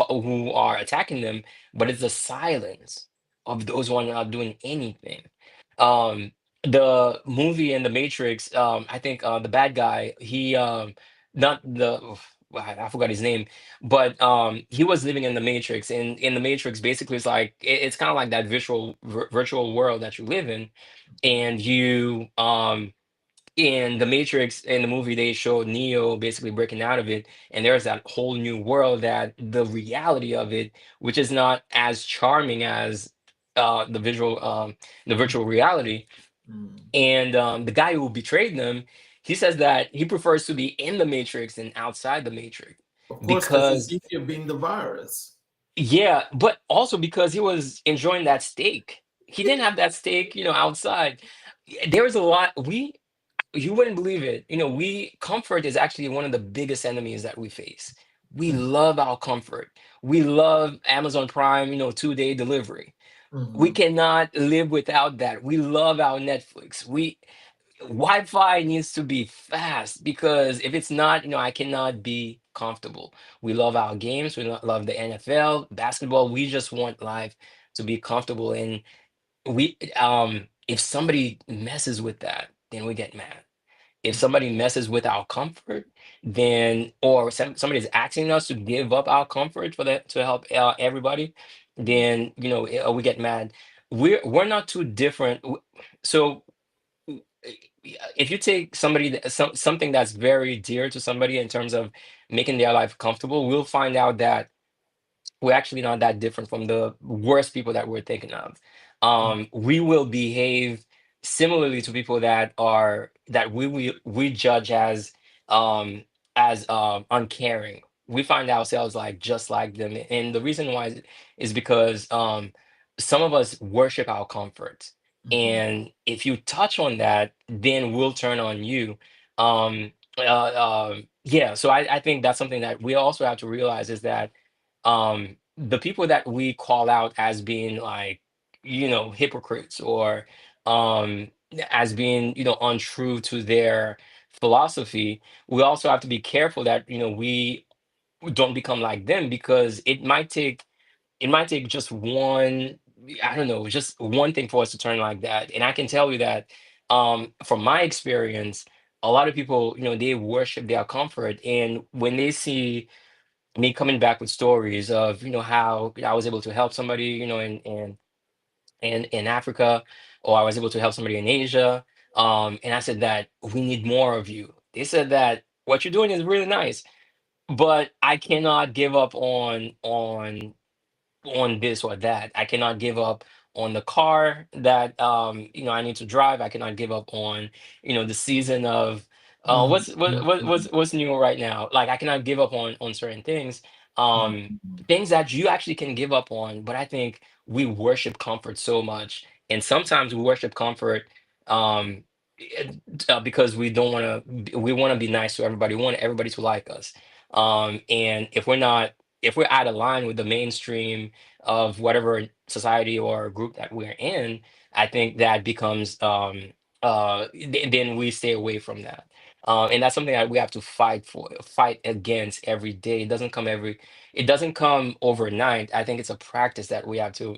who are attacking them, but it's the silence of those who are not doing anything. Um, the movie in The Matrix, I think the bad guy, he not the oof, I forgot his name, but he was living in the Matrix, and in the Matrix, basically, it's like it's kind of like that virtual world that you live in, and you in the Matrix in the movie they showed Neo basically breaking out of it, and there's that whole new world that the reality of it, which is not as charming as the virtual reality. Mm. And the guy who betrayed them, he says that he prefers to be in the Matrix than outside the Matrix Of course, because it's because easier being the virus. yeah, but also because he was enjoying that steak. He didn't have that steak, outside. There's a lot you wouldn't believe it. We comfort is actually one of the biggest enemies that we face. We love our comfort. We love Amazon Prime, 2-day delivery. We Mhm. cannot live without that. We love our Netflix. Wi-Fi needs to be fast because if it's not, I cannot be comfortable. We love our games. We love the NFL, basketball. We just want life to be comfortable. And if somebody messes with that, then we get mad. If somebody messes with our comfort, then or somebody's asking us to give up our comfort for that to help everybody, then we get mad. We're not too different. So if you take something that's very dear to somebody in terms of making their life comfortable, we'll find out that we're actually not that different from the worst people that we're thinking of. We will behave similarly to people that we judge as uncaring. We find ourselves like just like them, and the reason why is because some of us worship our comforts, Mhm. and if you touch on that, then we'll turn on you. Yeah, so I think that's something that we also have to realize is that the people that we call out as being like hypocrites or um as being untrue to their philosophy, we also have to be careful that we don't become like them, because it might take just one, I don't know, just one thing for us to turn like that. And I can tell you that from my experience, a lot of people, they worship their comfort, and when they see me coming back with stories of how I was able to help somebody in Africa, or I was able to help somebody in Asia, and I said that we need more of you. They said that what you're doing is really nice, but I cannot give up on this or that. I cannot give up on the car that I need to drive. I cannot give up on the season of Mhm. what's new right now. Like I cannot give up on certain things. Um Mhm. Things that you actually can give up on, but I think we worship comfort so much. And sometimes we worship comfort um eh, because we want to be nice to everybody. We want everybody to like us. And if we're out of line with the mainstream of whatever society or group that we're in, I think that becomes then we stay away from that. And that's something that we have to fight against every day. It doesn't come overnight. I think it's a practice that we have to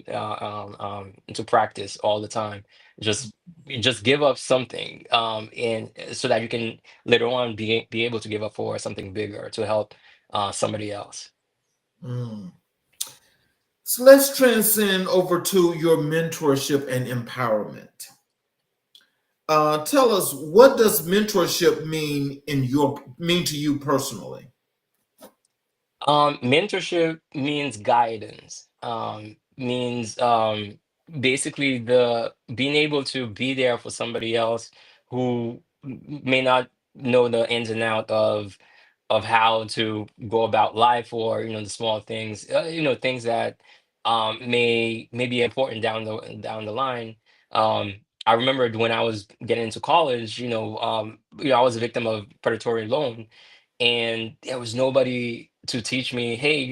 practice all the time. Just just give up something, and so that you can later on be able to give up for something bigger to help somebody else. Mm. So let's transcend over to your mentorship and empowerment. Tell us, what does mentorship mean to you personally? Mentorship means guidance. Means basically the being able to be there for somebody else who may not know the ins and out of how to go about life, or the small things, things that may be important down the line. I remembered when I was getting into college, I was a victim of predatory loan, and there was nobody to teach me, hey,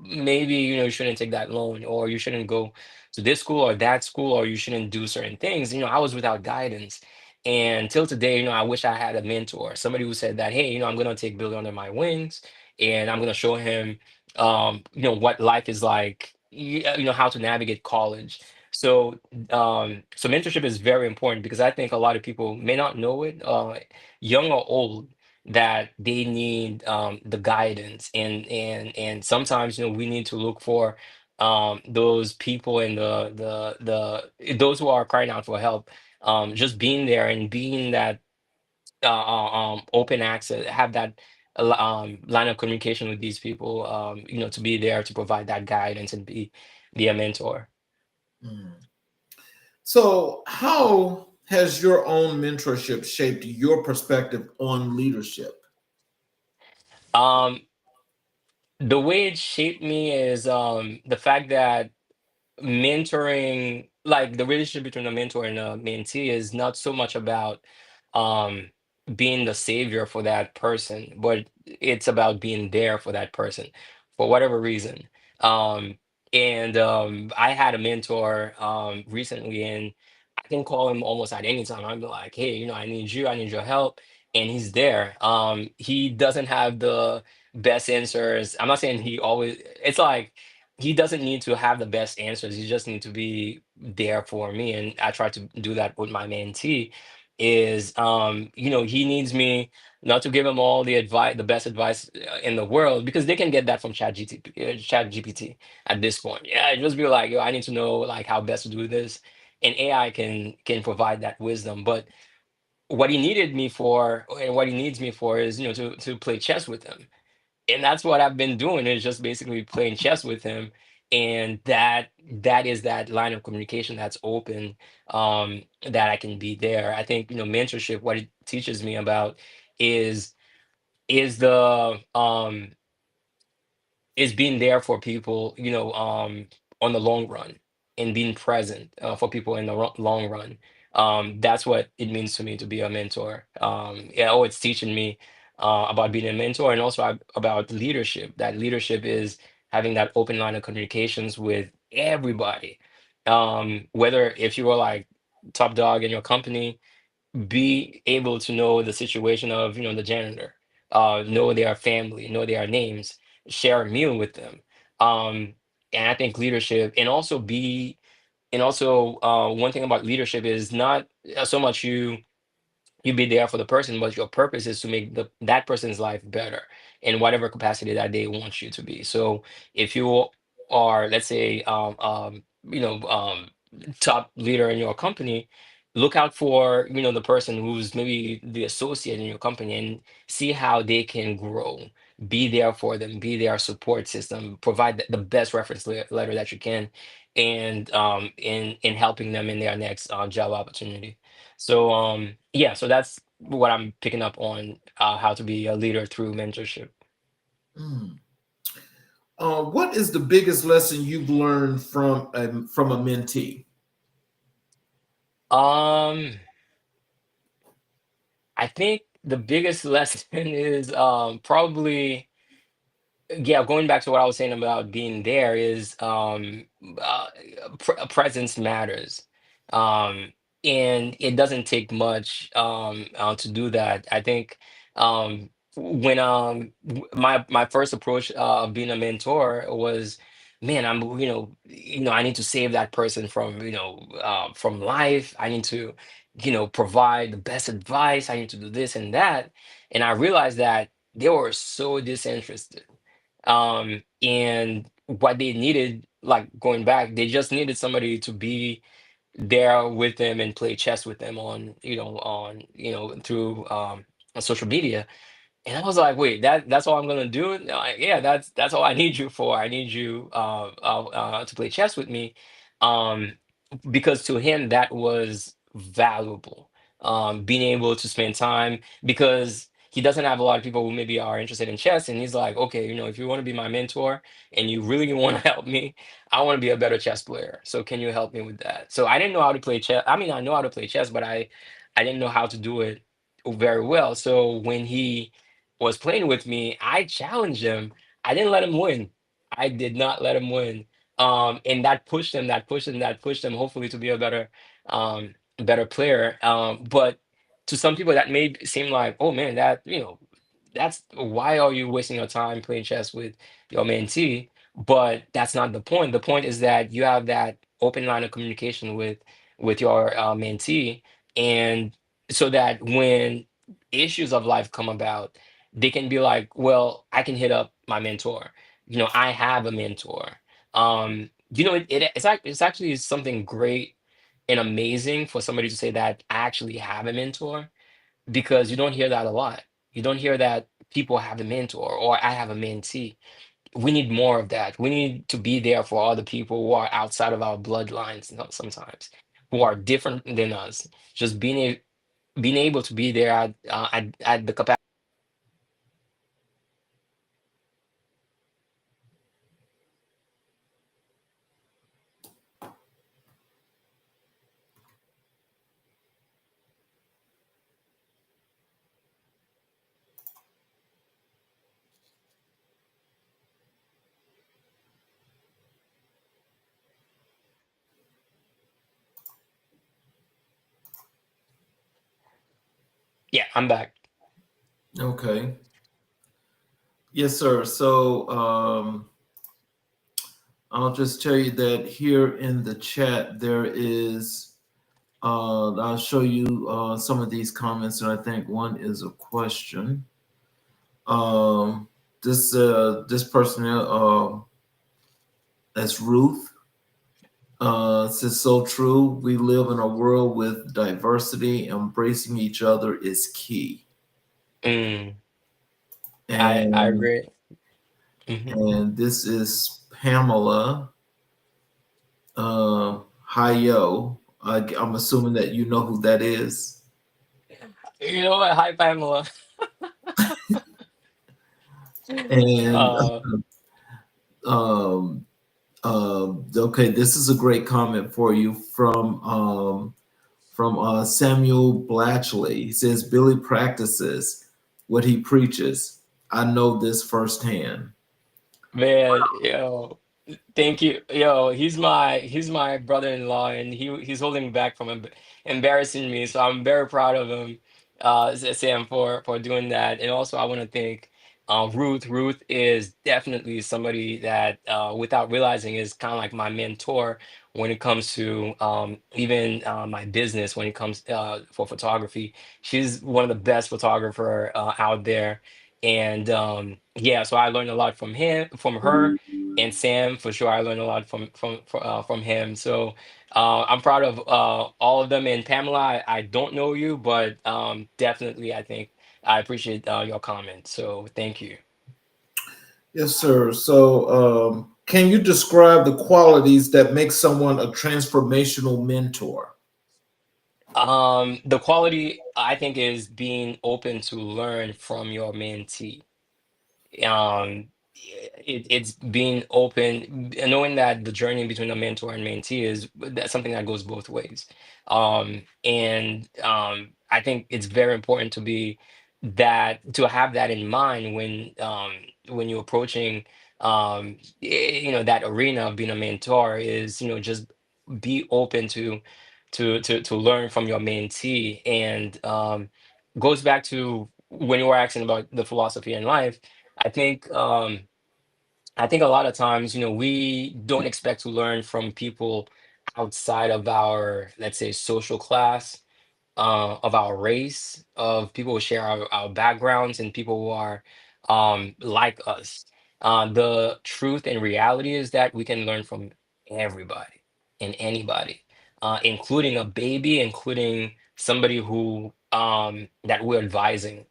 maybe you shouldn't take that loan, or you shouldn't go to this school or that school, or you shouldn't do certain things. I was without guidance. And till today, I wish I had a mentor, somebody who said that, hey, I'm gonna take Billy under my wings, and I'm gonna show him what life is like, how to navigate college. So mentorship is very important, because I think a lot of people may not know it, young or old, that they need the guidance, and sometimes we need to look for those people and those who are crying out for help, just being there and being that open access, have that line of communication with these people, to be there to provide that guidance and be a mentor. Mm. So, how has your own mentorship shaped your perspective on leadership? um the way it shaped me is the fact that mentoring, like the relationship between a mentor and a mentee, is not so much about um being the savior for that person, but it's about being there for that person for whatever reason. um and I had a mentor recently, and I can call him almost at any time. I'm like, hey, I need you, I need your help, and he's there. He doesn't have best answers. I'm not saying he always, it's like he doesn't need to have the best answers. He just need to be there for me. And I try to do that with my mentee is, he needs me not to give him all the advice, the best advice in the world, because they can get that from Chat GPT at this point. Yeah, just be like, yo, I need to know like how best to do this, and AI can provide that wisdom. But what he needed me for, and what he needs me for, is to play chess with him, and that's what I've been doing, is just basically playing chess with him. And that is that line of communication that's open, that I can be there. I think mentorship, what it teaches me about is the is being there for people, on the long run, and being present for people in the long run. That's what it means to me to be a mentor. Yeah, oh, it's teaching me about being a mentor, and also about leadership. That leadership is having that open line of communications with everybody. Whether if you are like top dog in your company, be able to know the situation of the janitor, know their family, know their names, share a meal with them. um and I think leadership, and also one thing about leadership is not so much you be there for the person, but your purpose is to make that person's life better in whatever capacity that they want you to be. So if you are, let's say, top leader in your company, look out for the person who's maybe the associate in your company, and see how they can grow. Be there for them, be their support system, provide the best reference letter that you can, and in helping them in their next job opportunity. So yeah, so that's what I'm picking up on, how to be a leader through mentorship. Mm. What is the biggest lesson you've learned from a mentee? Um, I think the biggest lesson is probably, yeah, going back to what I was saying about being there, is uh, presence matters. um and it doesn't take much to do that. I think when my first approach of being a mentor was, man, I'm I need to save that person from life. I need to provide the best advice. I need to do this and that. And I realized that they were so disinterested. And what they needed, like, going back, they just needed somebody to be there with them and play chess with them through on social media. And I was like, wait, that's all I'm gonna do? And they're like, yeah, that's all I need you for. I need you to play chess with me. Um, because to him that was valuable, being able to spend time, because he doesn't have a lot of people who maybe are interested in chess, and he's like, okay, if you want to be my mentor and you really want to help me, I want to be a better chess player, so can you help me with that? So I didn't know how to play chess. I mean, I know how to play chess, but I didn't know how to do it very well. So when he was playing with me, I challenged him. I didn't let him win. I did not let him win. And that pushed him, that pushed him, hopefully, to be a better player. But to some people that may seem like, oh man, that's, why are you wasting your time playing chess with your mentee? But that's not the point. The point is that you have that open line of communication with your mentee, and so that when issues of life come about, they can be like, well, I can hit up my mentor. I have a mentor. It's actually something great and amazing for somebody to say that I actually have a mentor, because you don't hear that a lot. You don't hear that people have a mentor or I have a mentee. We need more of that. We need to be there for other people who are outside of our bloodlines, sometimes, who are different than us. Just being able to be there at the capacity. Yeah, I'm back. Okay. Yes, sir. So I'll just tell you that here in the chat there is. I'll show you some of these comments, and I think one is a question. Um, this person here, that's Ruth. Says so true. We live in a world with diversity. Embracing each other is key. Mm, I And agree. Hmm. this is Pamela Hayo. I'm assuming that you know who that is. You know what? Hi, Pamela. And Uh, um, okay, this is a great comment for you from Samuel Blatchley. He says Billy practices what he preaches. I know this firsthand. Man, thank you. He's my brother-in-law, and he's holding back from embarrassing me. So I'm very proud of him, Sam, for doing that. And also, I want to thank Ruth. Ruth is definitely somebody that, without realizing, is kind of like my mentor when it comes to even my business. When it comes for photography, she's one of the best photographer out there. And yeah, so I learned a lot from her, and Sam for sure. I learned a lot from him. So I'm proud of all of them. And Pamela, I don't know you, but definitely I think I appreciate your comment. So thank you. Yes, sir. So, can you describe the qualities that make someone a transformational mentor? The quality I think is being open to learn from your mentee. It's being open, knowing that the journey between a mentor and mentee is that's something that goes both ways. And I think it's very important to be that to have that in mind when you're approaching that arena of being a mentor is just be open to learn from your mentee. And goes back to when you were asking about the philosophy in life. I think I think a lot of times, we don't expect to learn from people outside of our, let's say, social class, of our race, of people who share our backgrounds, and people who are like us. The truth and reality is that we can learn from everybody and anybody, including a baby, including somebody who that we're advising.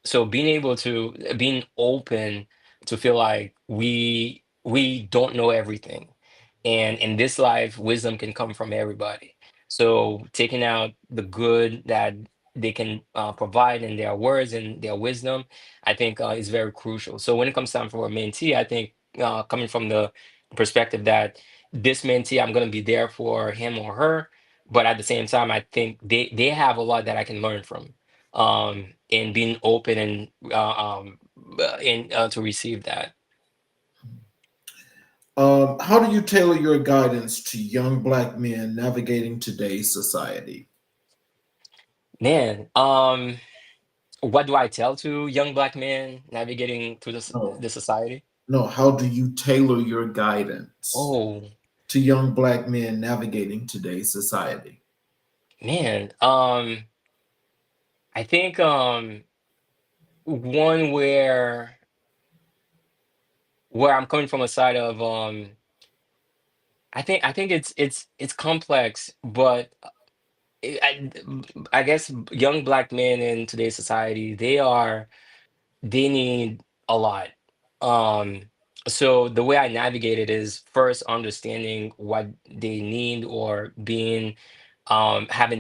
So being open to feel like we don't know everything, and in this life, wisdom can come from everybody. So taking out the good that they can provide in their words and their wisdom, I think is very crucial. So when it comes time for a mentee, I think coming from the perspective that this mentee, I'm going to be there for him or her, but at the same time, I think they have a lot that I can learn from, and being open and to receive that. How do you tailor your guidance to young Black men navigating today's society? Man, what do I tell to young Black men navigating through No, the society? no. How do you tailor your guidance Oh to young Black men navigating today's society? man, I think one where I'm coming from a side of I think it's complex, but I guess young Black men in today's society, they need a lot. Um, so the way I navigate it is first understanding what they need, or being have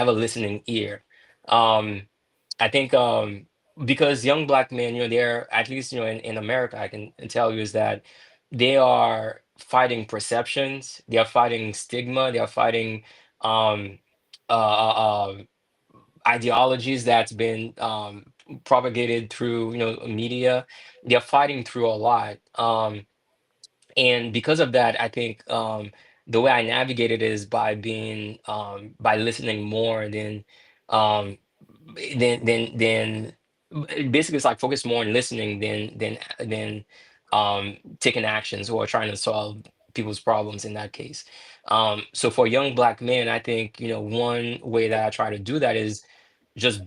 a listening ear. Um, I think because young Black men, they're at least in America, I can tell you is that they are fighting perceptions, they are fighting stigma, they are fighting um ideologies that's been propagated through media. They're fighting through a lot, and because of that, I think the way I navigate it is by being by listening more um than basically it's like focus more on listening than taking actions or trying to solve people's problems in that case. So for young black men, I think, one way that I try to do that is just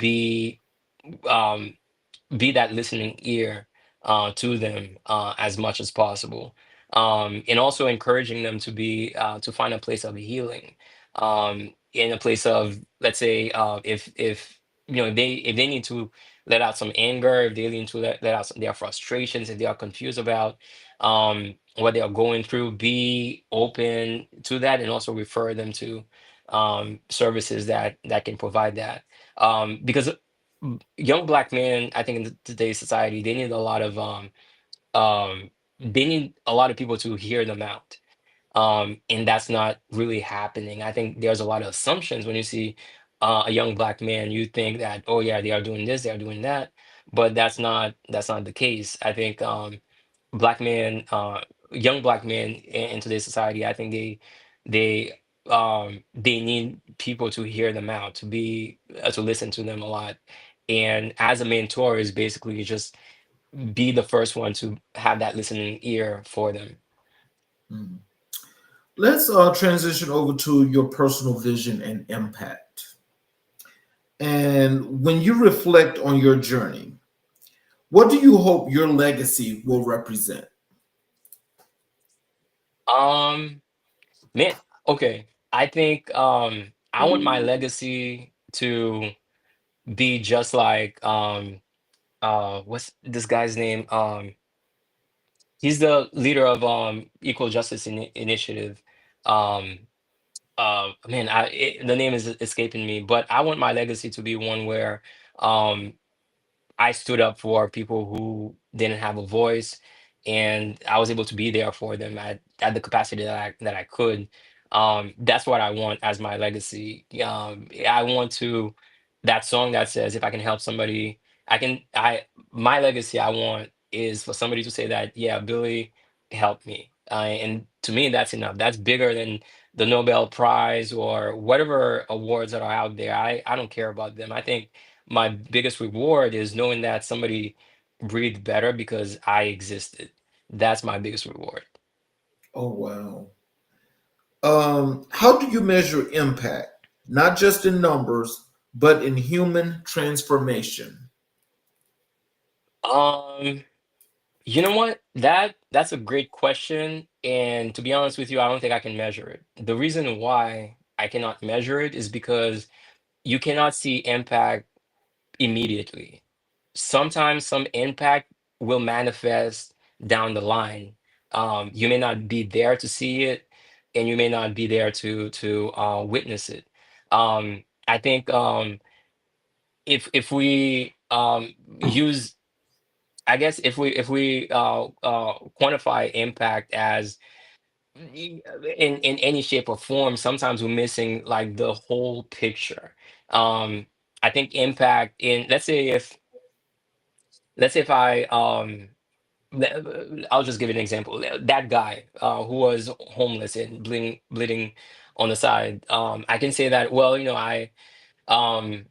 um be that listening ear to them as much as possible, and also encouraging them to find a place of healing, in a place of, let's say, if if they need to let out some anger, if they need to let out their frustrations, if they are confused about what they are going through, be open to that and also refer them to services that can provide that, because young black men, I think, in today's society, they need a lot of people to hear them out, and that's not really happening. I think there's a lot of assumptions when you see a young black man. You think that, oh yeah, they are doing this, they are doing that, but that's not the case. I think black men, young black men in today's society, I think they they need people to hear them out, to listen to them a lot, and as a mentor is basically just be the first one to have that listening ear for them. Mm. Let's transition over to your personal vision and impact. And when you reflect on your journey, what do you hope your legacy will represent? Um, Man, okay. I think I want my legacy to be just like what's this guy's name? He's the leader of Equal Justice Initiative. Um man, the name is escaping me, but I want my legacy to be one where um I stood up for people who didn't have a voice, and I was able to be there for them at the capacity that I could. That's what I want as my legacy. I want to that song that says, "If I can help somebody, I can." My legacy I want is for somebody to say that, yeah, Billy helped me, and to me that's enough. That's bigger than the Nobel Prize or whatever awards that are out there. I don't care about them. I think my biggest reward is knowing that somebody breathed better because I existed. That's my biggest reward. Oh, wow. How do you measure impact, not just in numbers, but in human transformation? Um, you know what? That's a great question. And to be honest with you, I don't think I can measure it. The reason why I cannot measure it is because you cannot see impact immediately. Sometimes some impact will manifest down the line. You may not be there to see it, and you may not be there to witness it. I think if we use, I guess if we quantify impact as in any shape or form, sometimes we're missing like the whole picture. Um, I think impact in, let's say if I I'll just give you an example. That guy who was homeless and bleeding on the side. I can say that, well, um,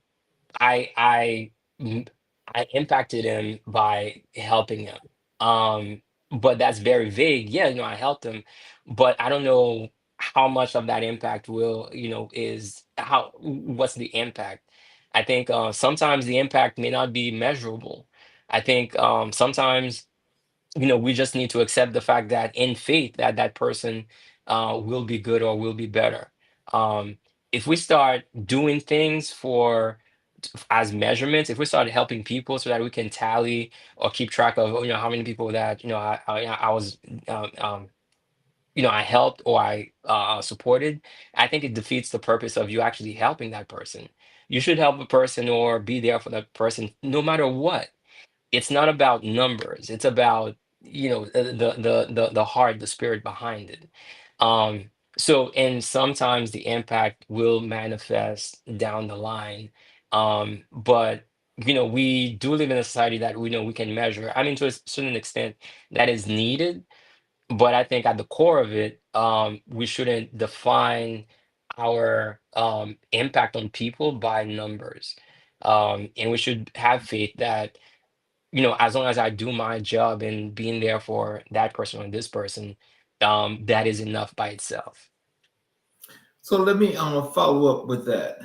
I I m- I impacted him by helping him. Um, but that's very vague. Yeah, I helped him, but I don't know how much of that impact is what's the impact. I think sometimes the impact may not be measurable. I think sometimes we just need to accept the fact that in faith that that person will be good or will be better. um, if we start doing things as measurements, if we start helping people so that we can tally or keep track of how many people that I was I helped or I supported, I think it defeats the purpose of you actually helping that person. You should help a person or be there for that person no matter what. It's not about numbers. It's about the heart, the spirit behind it. Um so and sometimes the impact will manifest down the line, but we do live in a society that we know we can measure. I mean, to a certain extent that is needed, but I think at the core of it, we shouldn't define our impact on people by numbers. And we should have faith that, as long as I do my job and being there for that person or this person, that is enough by itself. So let me follow up with that,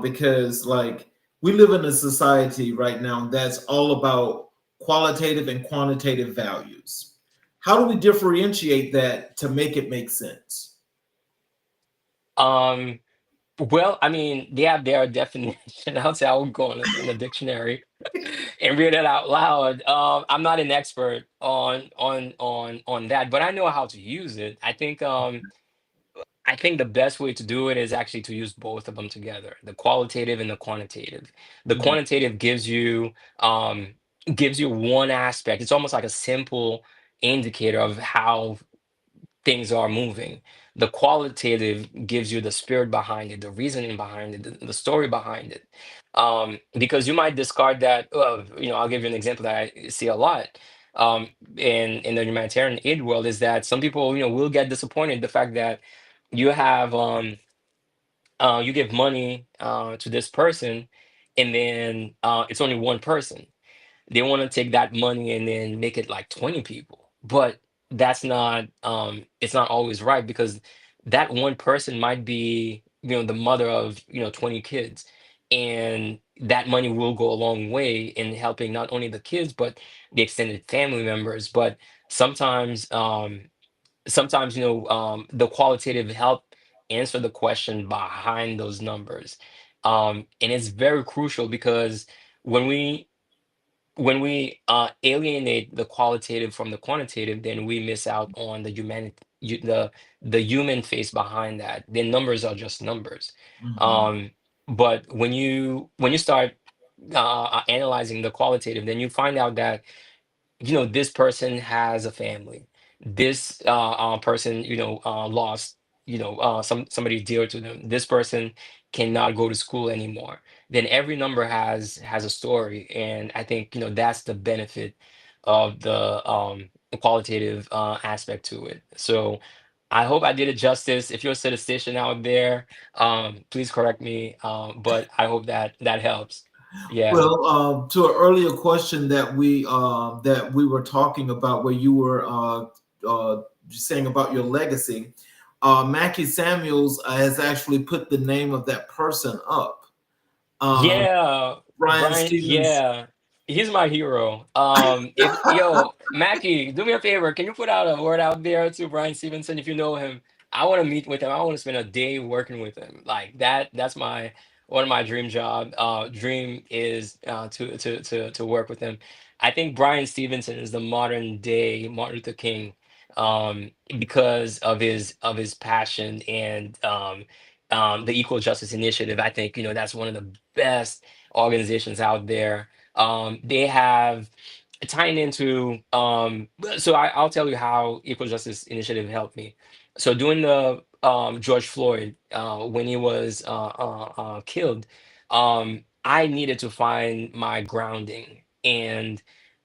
because like we live in a society right now that's all about qualitative and quantitative values. How do we differentiate that to make it make sense? Um, well, I mean, they have their definition. I'll say I would go in the dictionary and read it out loud. I'm not an expert on that, but I know how to use it. I think the best way to do it is actually to use both of them together, the qualitative and the quantitative. The Mhm. quantitative gives you one aspect. It's almost like a simple indicator of how things are moving. The qualitative gives you the spirit behind it, the reasoning behind it, the story behind it. Because you might discard that. I'll give you an example that I see a lot in the humanitarian aid world is that some people, will get disappointed the fact that you have you give money to this person, and then it's only one person. They want to take that money and then make it like 20 people, but that's not it's not always right, because that one person might be, the mother of, 20 kids, and that money will go a long way in helping not only the kids but the extended family members. But sometimes the qualitative help answer the question behind those numbers. And it's very crucial, because when we alienate the qualitative from the quantitative, then we miss out on the human face behind that. The numbers are just numbers. Mhm. Um, but when you start analyzing the qualitative, then you find out that, this person has a family. This person, lost, somebody dear to them. This person cannot go to school anymore. Then every number has a story, and I think, that's the benefit of the qualitative aspect to it. So I hope I did it justice. If you're a statistician out there, please correct me. But I hope that helps. Yeah. Well, to an earlier question that we were talking about, where you were saying about your legacy, Mackie Samuels has actually put the name of that person up. Um, Yeah, Brian Brian, Stevens. yeah. He's my hero. If yo, Mackie, do me a favor, can you put out a word out there to Brian Stevenson if you know him? I want to meet with him. I want to spend a day working with him. Like that's my one of my dream is to work with him. I think Brian Stevenson is the modern day Martin Luther King, because of his passion and the Equal Justice Initiative. I think, that's one of the best organizations out there. They have tying into so I'll tell you how Equal Justice Initiative helped me. So doing the George Floyd, when he was killed, I needed to find my grounding. And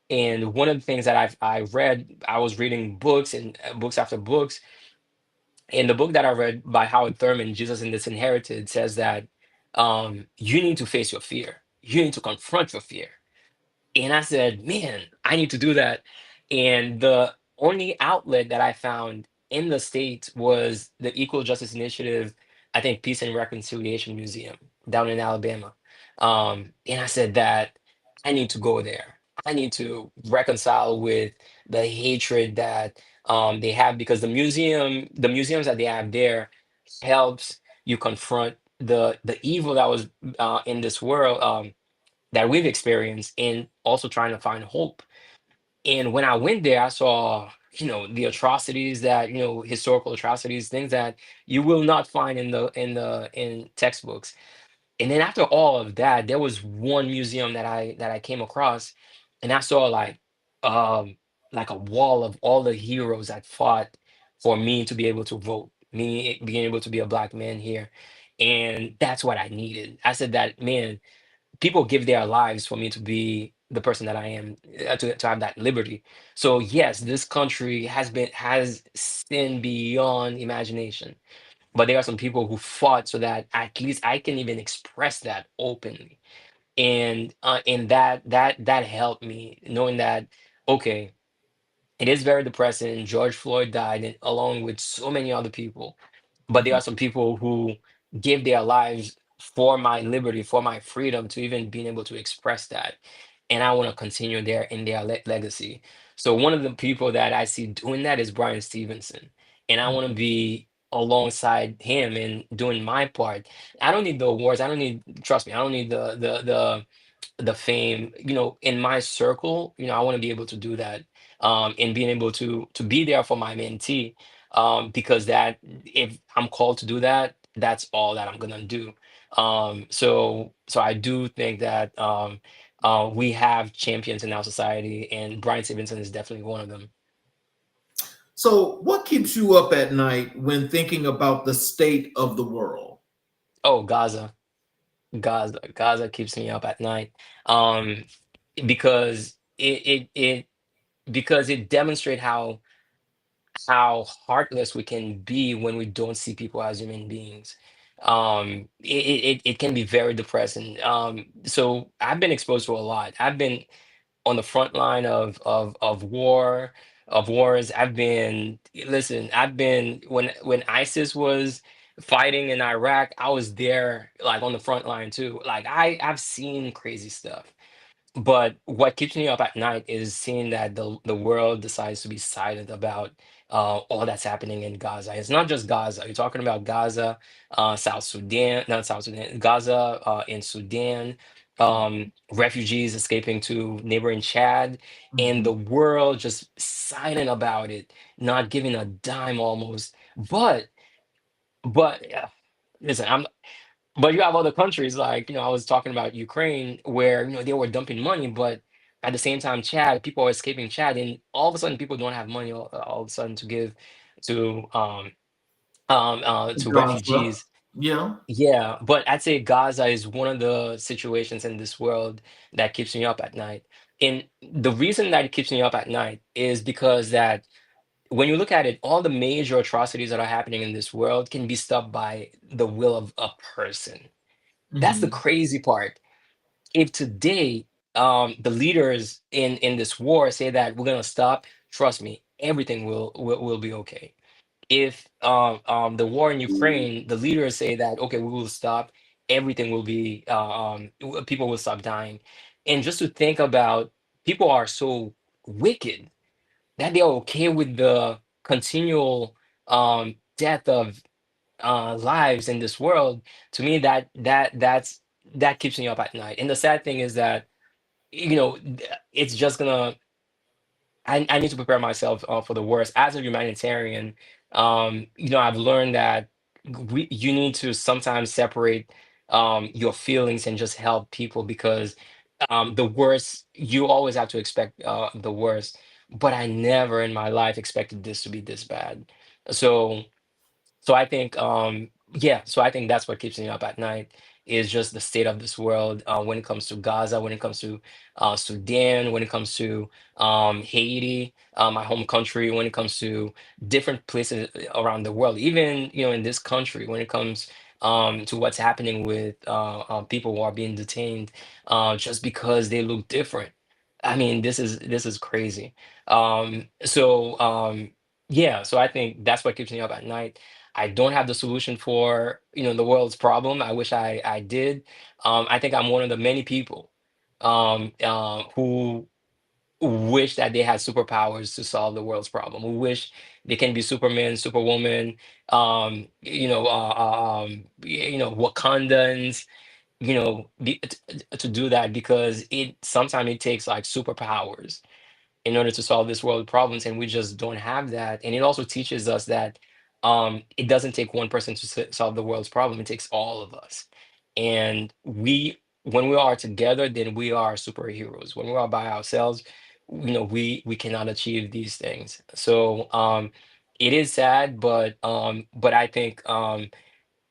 one of the things that I read, I was reading books and books after books, and the book that I read by Howard Thurman, Jesus and Disinherited, says that you need to face your fear. You need to confront your fear. And I said, man, I need to do that. And the only outlet that I found in the States was the Equal Justice Initiative, I think Peace and Reconciliation Museum down in Alabama. And I said that I need to go there. I need to reconcile with the hatred that they have, because the museums that they have there helps you confront the evil that was in this world, that we've experienced, and also trying to find hope. And when I went there, I saw, the atrocities that, historical atrocities, things that you will not find in textbooks. And then after all of that, there was one museum that I came across, and I saw like a wall of all the heroes that fought for me to be able to vote, me being able to be a black man here. And that's what I needed. I said that, man, people give their lives for me to be the person that I am, to have that liberty. So yes, this country has sinned beyond imagination, but there are some people who fought so that at least I can even express that openly. And that helped me knowing that, okay, it is very depressing. George Floyd died, and along with so many other people. But there are some people who give their lives for my liberty, for my freedom to even being able to express that. And I want to continue there in their legacy. So one of the people that I see doing that is Brian Stevenson. And I want to be alongside him and doing my part. I don't need the awards. I don't need, trust me, I don't need the fame, in my circle. I want to be able to do that, and being able to be there for my mentee, because that, if I'm called to do that, that's all that I'm gonna do. So I do think that, we have champions in our society, and Brian Stevenson is definitely one of them. So, what keeps you up at night when thinking about the state of the world? Oh, Gaza keeps me up at night, um, because it demonstrates how heartless we can be when we don't see people as human beings. It can be very depressing. So I've been exposed to a lot. I've been on the front line of wars. I've been when ISIS was fighting in Iraq, I was there, like, on the front line too. Like, I've seen crazy stuff. But what keeps me up at night is seeing that the world decides to be silent about, all that's happening in Gaza. It's not just Gaza. You're talking about Gaza, South Sudan, not South Sudan, Gaza, in Sudan, refugees escaping to neighboring Chad, and Mhm. the world just silent about it, not giving a dime almost. But listen, but you have other countries like, I was talking about Ukraine, where, they were dumping money, but at the same time, Chad, people are escaping Chad, and all of a sudden, people don't have money all of a sudden to give to to Gaza. refugees. Yeah. Yeah, but I'd say Gaza is one of the situations in this world that keeps me up at night. And the reason that it keeps me up at night is because that when you look at it, all the major atrocities that are happening in this world can be stopped by the will of a person. That's the Mhm. crazy part. If today, the leaders in this war say that we're gonna stop, trust me, everything will be okay. If the war in Ukraine, the leaders say that, okay, we will stop, everything will be, people will stop dying. And just to think about, people are so wicked that they're okay with the continual, death of, lives in this world. To me, that keeps me up at night. And the sad thing is that, it's just gonna, I need to prepare myself, for the worst. As a humanitarian, I've learned that you need to sometimes separate, your feelings and just help people, because, the worst, you always have to expect, the worst. But I never in my life expected this to be this bad. So so I think that's what keeps me up at night, is just the state of this world, when it comes to Gaza, when it comes to, Sudan, when it comes to, Haiti, my home country, when it comes to different places around the world, even, in this country, when it comes, to what's happening with, people who are being detained, just because they look different. I mean, this is crazy. Yeah, so I think that's what keeps me up at night. I don't have the solution for, the world's problem. I wish I did. I think I'm one of the many people, who wish that they had superpowers to solve the world's problem. Who wish they can be Superman, Superwoman, Wakandans, to do that, because it sometimes it takes like superpowers in order to solve this world problems, and we just don't have that. And it also teaches us that, it doesn't take one person to solve the world's problem, it takes all of us. And when we are together, then we are superheroes. When we are by ourselves, we cannot achieve these things. So, it is sad, but I think,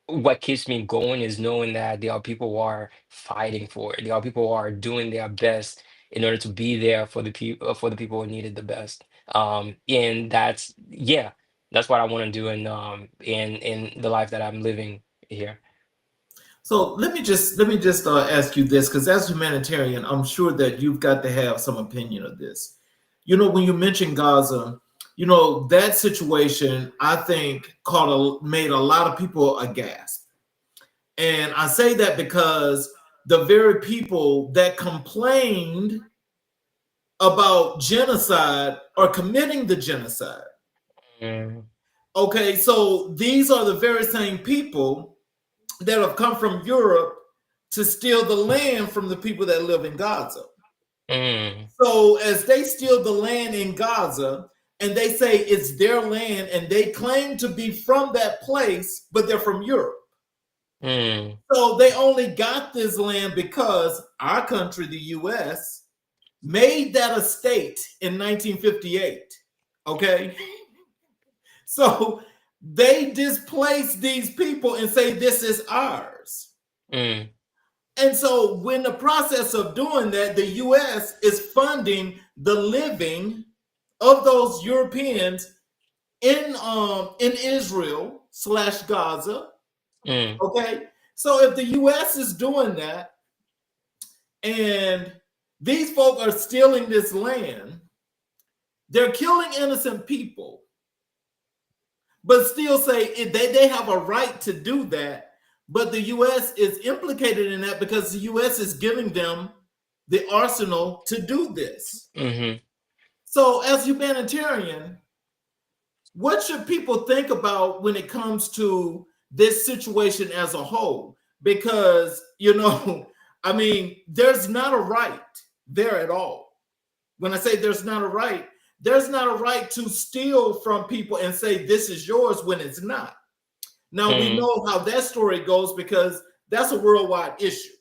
what keeps me going is knowing that there are people who are fighting for it. There are people who are doing their best in order to be there for the people, who need it the best. And that's what I want to do in the life that I'm living here. So let me just ask you this, because as humanitarian, I'm sure that you've got to have some opinion of this. When you mention Gaza, that situation I think made a lot of people aghast, and I say that because the very people that complained about genocide are committing the genocide. Mm, Okay, so these are the very same people that have come from Europe to steal the land from the people that live in Gaza. mm, So as they steal the land in Gaza and they say it's their land and they claim to be from that place, but they're from Europe. mm, So they only got this land because our country, the US, made that a state in 1958. Okay. So they displace these people and say this is ours. mm, And so, when the process of doing that, the US is funding the living of those Europeans in Israel slash Gaza. mm, Okay. So if the US is doing that and these folk are stealing this land, they're killing innocent people, but still say they have a right to do that. But the US is implicated in that because the US is giving them the arsenal to do this. mhm. So, as humanitarian, what should people think about when it comes to this situation as a whole? Because, I mean, there's not a right there at all. When I say there's not a right to steal from people and say this is yours when it's not. Now, we Mm, know how that story goes because that's a worldwide issue.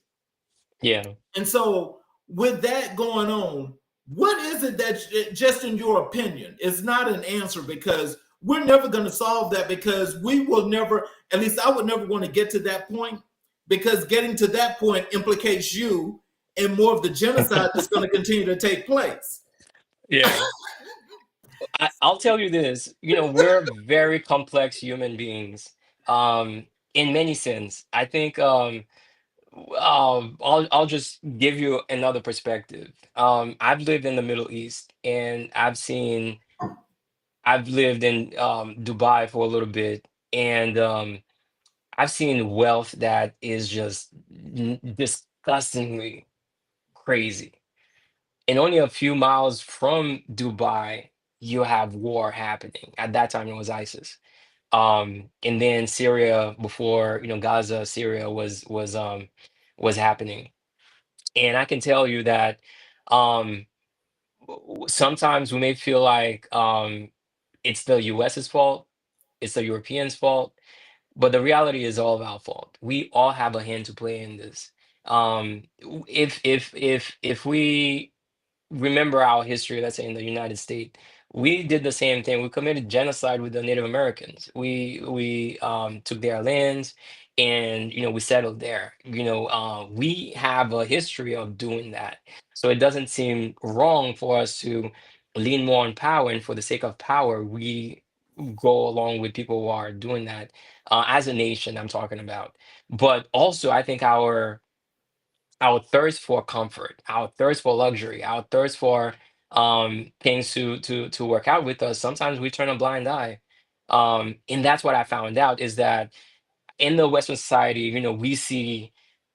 yeah. And so, with that going on, what is it that, just in your opinion, is not an answer? Because we're never going to solve that, because we will never, at least I would never want to get to that point, because getting to that point implicates you and more of the genocide that's going to continue to take place. Yeah. I'll tell you this, we're very complex human beings. In many sense. I think I'll just give you another perspective. I've lived in the Middle East and I've lived in Dubai for a little bit, and I've seen wealth that is just disgustingly crazy. And only a few miles from Dubai, you have war happening. At that time, it was ISIS. And then Syria before, Gaza, Syria was happening. And I can tell you that um, sometimes we may feel like it's the US's fault, it's the Europeans' fault, but the reality is all of our fault. We all have a hand to play in this. If we remember our history, let's say in the United States, we did the same thing. We committed genocide with the Native Americans. We took their lands, and we settled there. We have a history of doing that, so it doesn't seem wrong for us to lean more on power, and for the sake of power, we go along with people who are doing that. As a nation, I'm talking about, but also I think our thirst for comfort, our thirst for luxury, our thirst for things to work out with us. Sometimes we turn a blind eye, and that's what I found out is that in the Western society,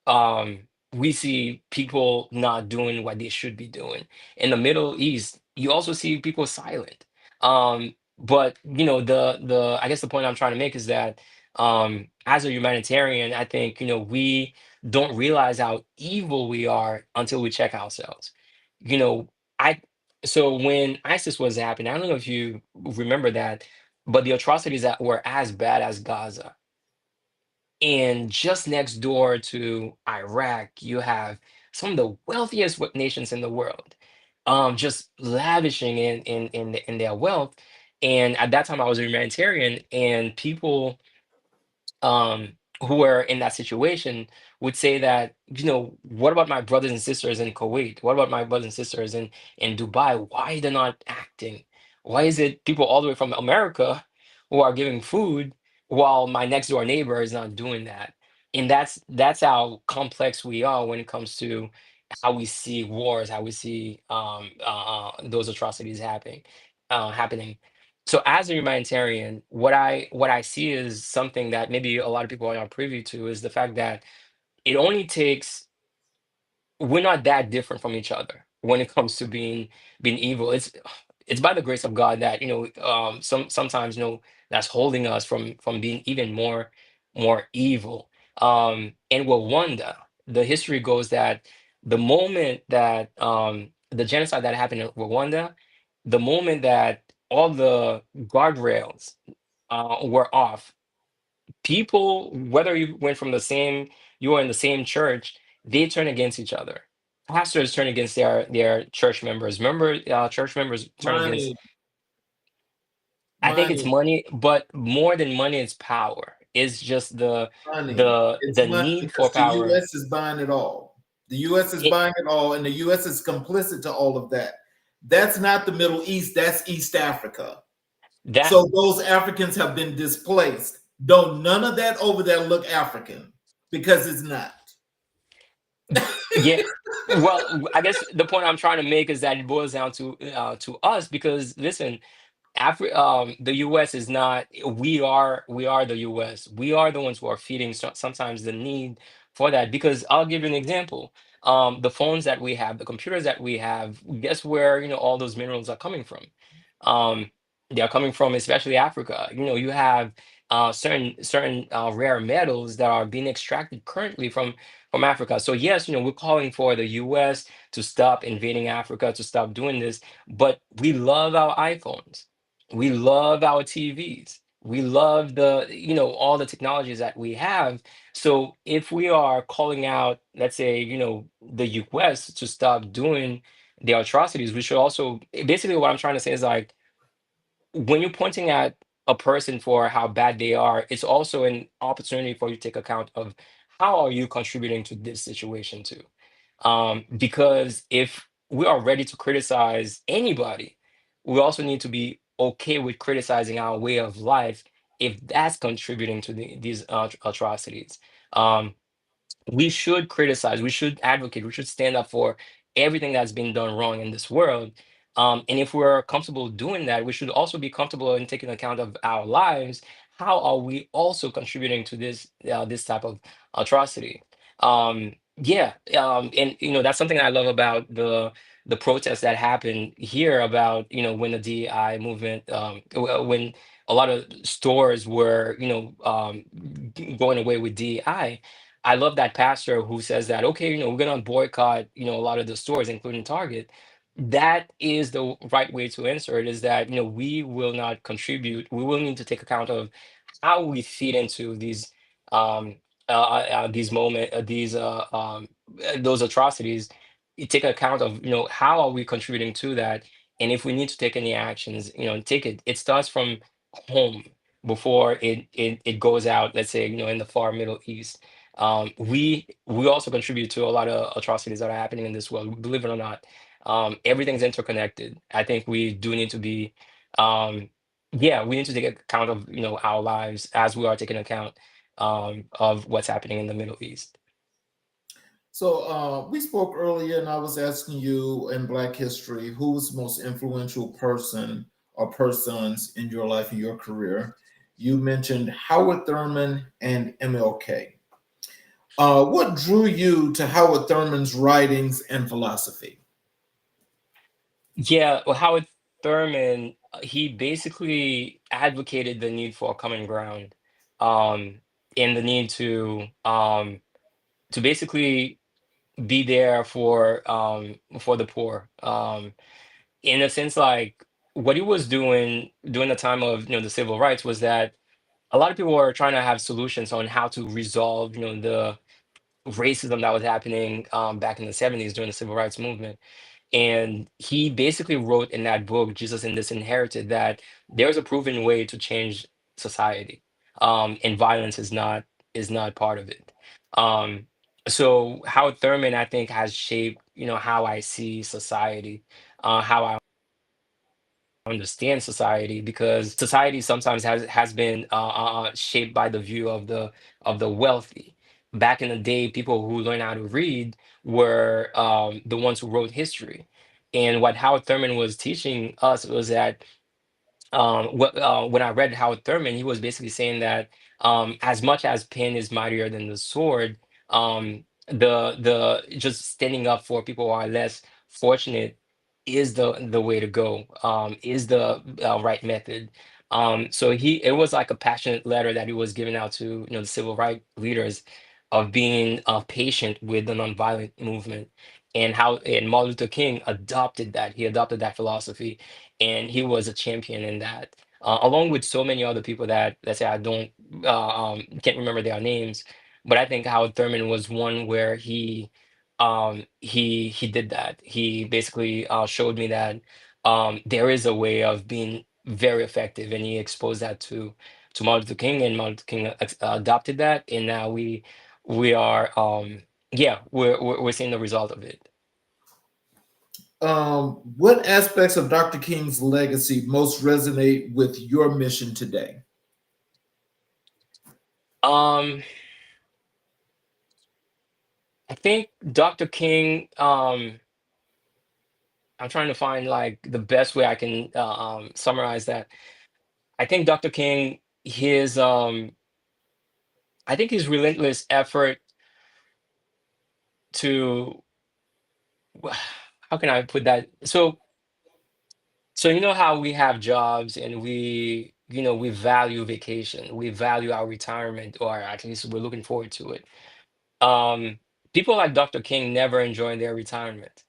um, we see people not doing what they should be doing. In the Middle East, you also see people silent. But the I guess the point I'm trying to make is that as a humanitarian, I think we don't realize how evil we are until we check ourselves. You know, I so when ISIS was happening, I don't know if you remember that, but the atrocities that were as bad as Gaza, and just next door to Iraq, you have some of the wealthiest nations in the world, just lavishing in their wealth. And at that time, I was a humanitarian, and people who were in that situation would say that, what about my brothers and sisters in Kuwait? What about my brothers and sisters in Dubai? Why they're not acting? Why is it people all the way from America who are giving food while my next door neighbor is not doing that? And that's how complex we are when it comes to how we see wars, how we see those atrocities happening. So as a humanitarian, what I see is something that maybe a lot of people are not privy to, is the fact that it only takes we're not that different from each other when it comes to being evil. It's by the grace of God that sometimes that's holding us from being even more evil. In Rwanda, the history goes that the moment that the genocide that happened in Rwanda, the moment that all the guardrails were off, people, whether you were in the same church, they turn against each other. Pastors turn against their church members. Church members turn against. Money, I think it's money, money, but more than money, it's power. It's just the money. the It's the money need for because the power. U.S. is buying it all. The U.S. is It, buying it all, and the U.S. is complicit to all of that. That's not the Middle East. That's East Africa. that So those Africans have been displaced. Don't none of that over there look African because it's not. yeah. Well, I guess the point I'm trying to make is that it boils down to us, because listen, the U.S. is not. We are the U.S. We are the ones who are feeding sometimes the need for that. Because I'll give you an example. The phones that we have, the computers that we have, guess where all those minerals are coming from? Um, they are coming from especially Africa. You have certain rare metals that are being extracted currently from Africa. So yes, we're calling for the U.S. to stop invading Africa, to stop doing this, but we love our iPhones. We love our TVs. We love all the technologies that we have. So if we are calling out, let's say, the US to stop doing the atrocities, we should also, basically what I'm trying to say is like, when you're pointing at a person for how bad they are, it's also an opportunity for you to take account of how are you contributing to this situation too. Because if we are ready to criticize anybody, we also need to be okay with criticizing our way of life if that's contributing to these atrocities. Um, we should criticize, we should advocate, we should stand up for everything that's been done wrong in this world. And if we're comfortable doing that, we should also be comfortable in taking account of our lives. How are we also contributing to this type of atrocity? Yeah, and that's something I love about the protests that happened here, about when the DEI movement, when a lot of stores were going away with DEI. I love that pastor who says that, okay, we're gonna boycott, a lot of the stores, including Target. That is the right way to answer it, is that, we will not contribute. We will need to take account of how we feed into um these moment these those atrocities. You take account of, how are we contributing to that, and if we need to take any actions, take it. It starts from home before it goes out, let's say, in the far Middle East. We also contribute to a lot of atrocities that are happening in this world, believe it or not. Everything's interconnected. I think we do need to be, um, yeah, we need to take account of our lives as we are taking account of what's happening in the Middle East. So we spoke earlier, and I was asking you in Black history who was the most influential person or persons in your life and your career. You mentioned Howard Thurman and MLK. What drew you to Howard Thurman's writings and philosophy? Yeah, well, Howard Thurman, he basically advocated the need for a common ground, um, and the need to basically be there for the poor. In a sense, like what he was doing during the time of the civil rights was that a lot of people were trying to have solutions on how to resolve the racism that was happening back in the 70s during the civil rights movement. And he basically wrote in that book, Jesus and Disinherited, that there's a proven way to change society, and violence is not part of it. Um, so Howard Thurman, I think, has shaped how I see society, how I understand society, because society sometimes has been shaped by the view of the wealthy. back in the day, people who learned how to read were the ones who wrote history. And what Howard Thurman was teaching us was that when I read Howard Thurman, he was basically saying that as much as pen is mightier than the sword, the just standing up for people who are less fortunate is the way to go, is the right method. So it was like a passionate letter that he was giving out to the civil rights leaders of being patient with the nonviolent movement, and Martin Luther King adopted that. He adopted that philosophy, and he was a champion in that, along with so many other people that, let's say, I don't can't remember their names, but I think Howard Thurman was one where he did that. He basically showed me that there is a way of being very effective, and he exposed that to Martin Luther King, and Martin Luther King adopted that, and now we are yeah, we're seeing the result of it. What aspects of Dr. King's legacy most resonate with your mission today? Um, I think Dr. King, I'm trying to find like the best way I can summarize that. I think Dr. King, his I think his relentless effort to, how can I put that? So you know how we have jobs and we value vacation, we value our retirement, or at least we're looking forward to it. Um, People like Dr. King never enjoy their retirement,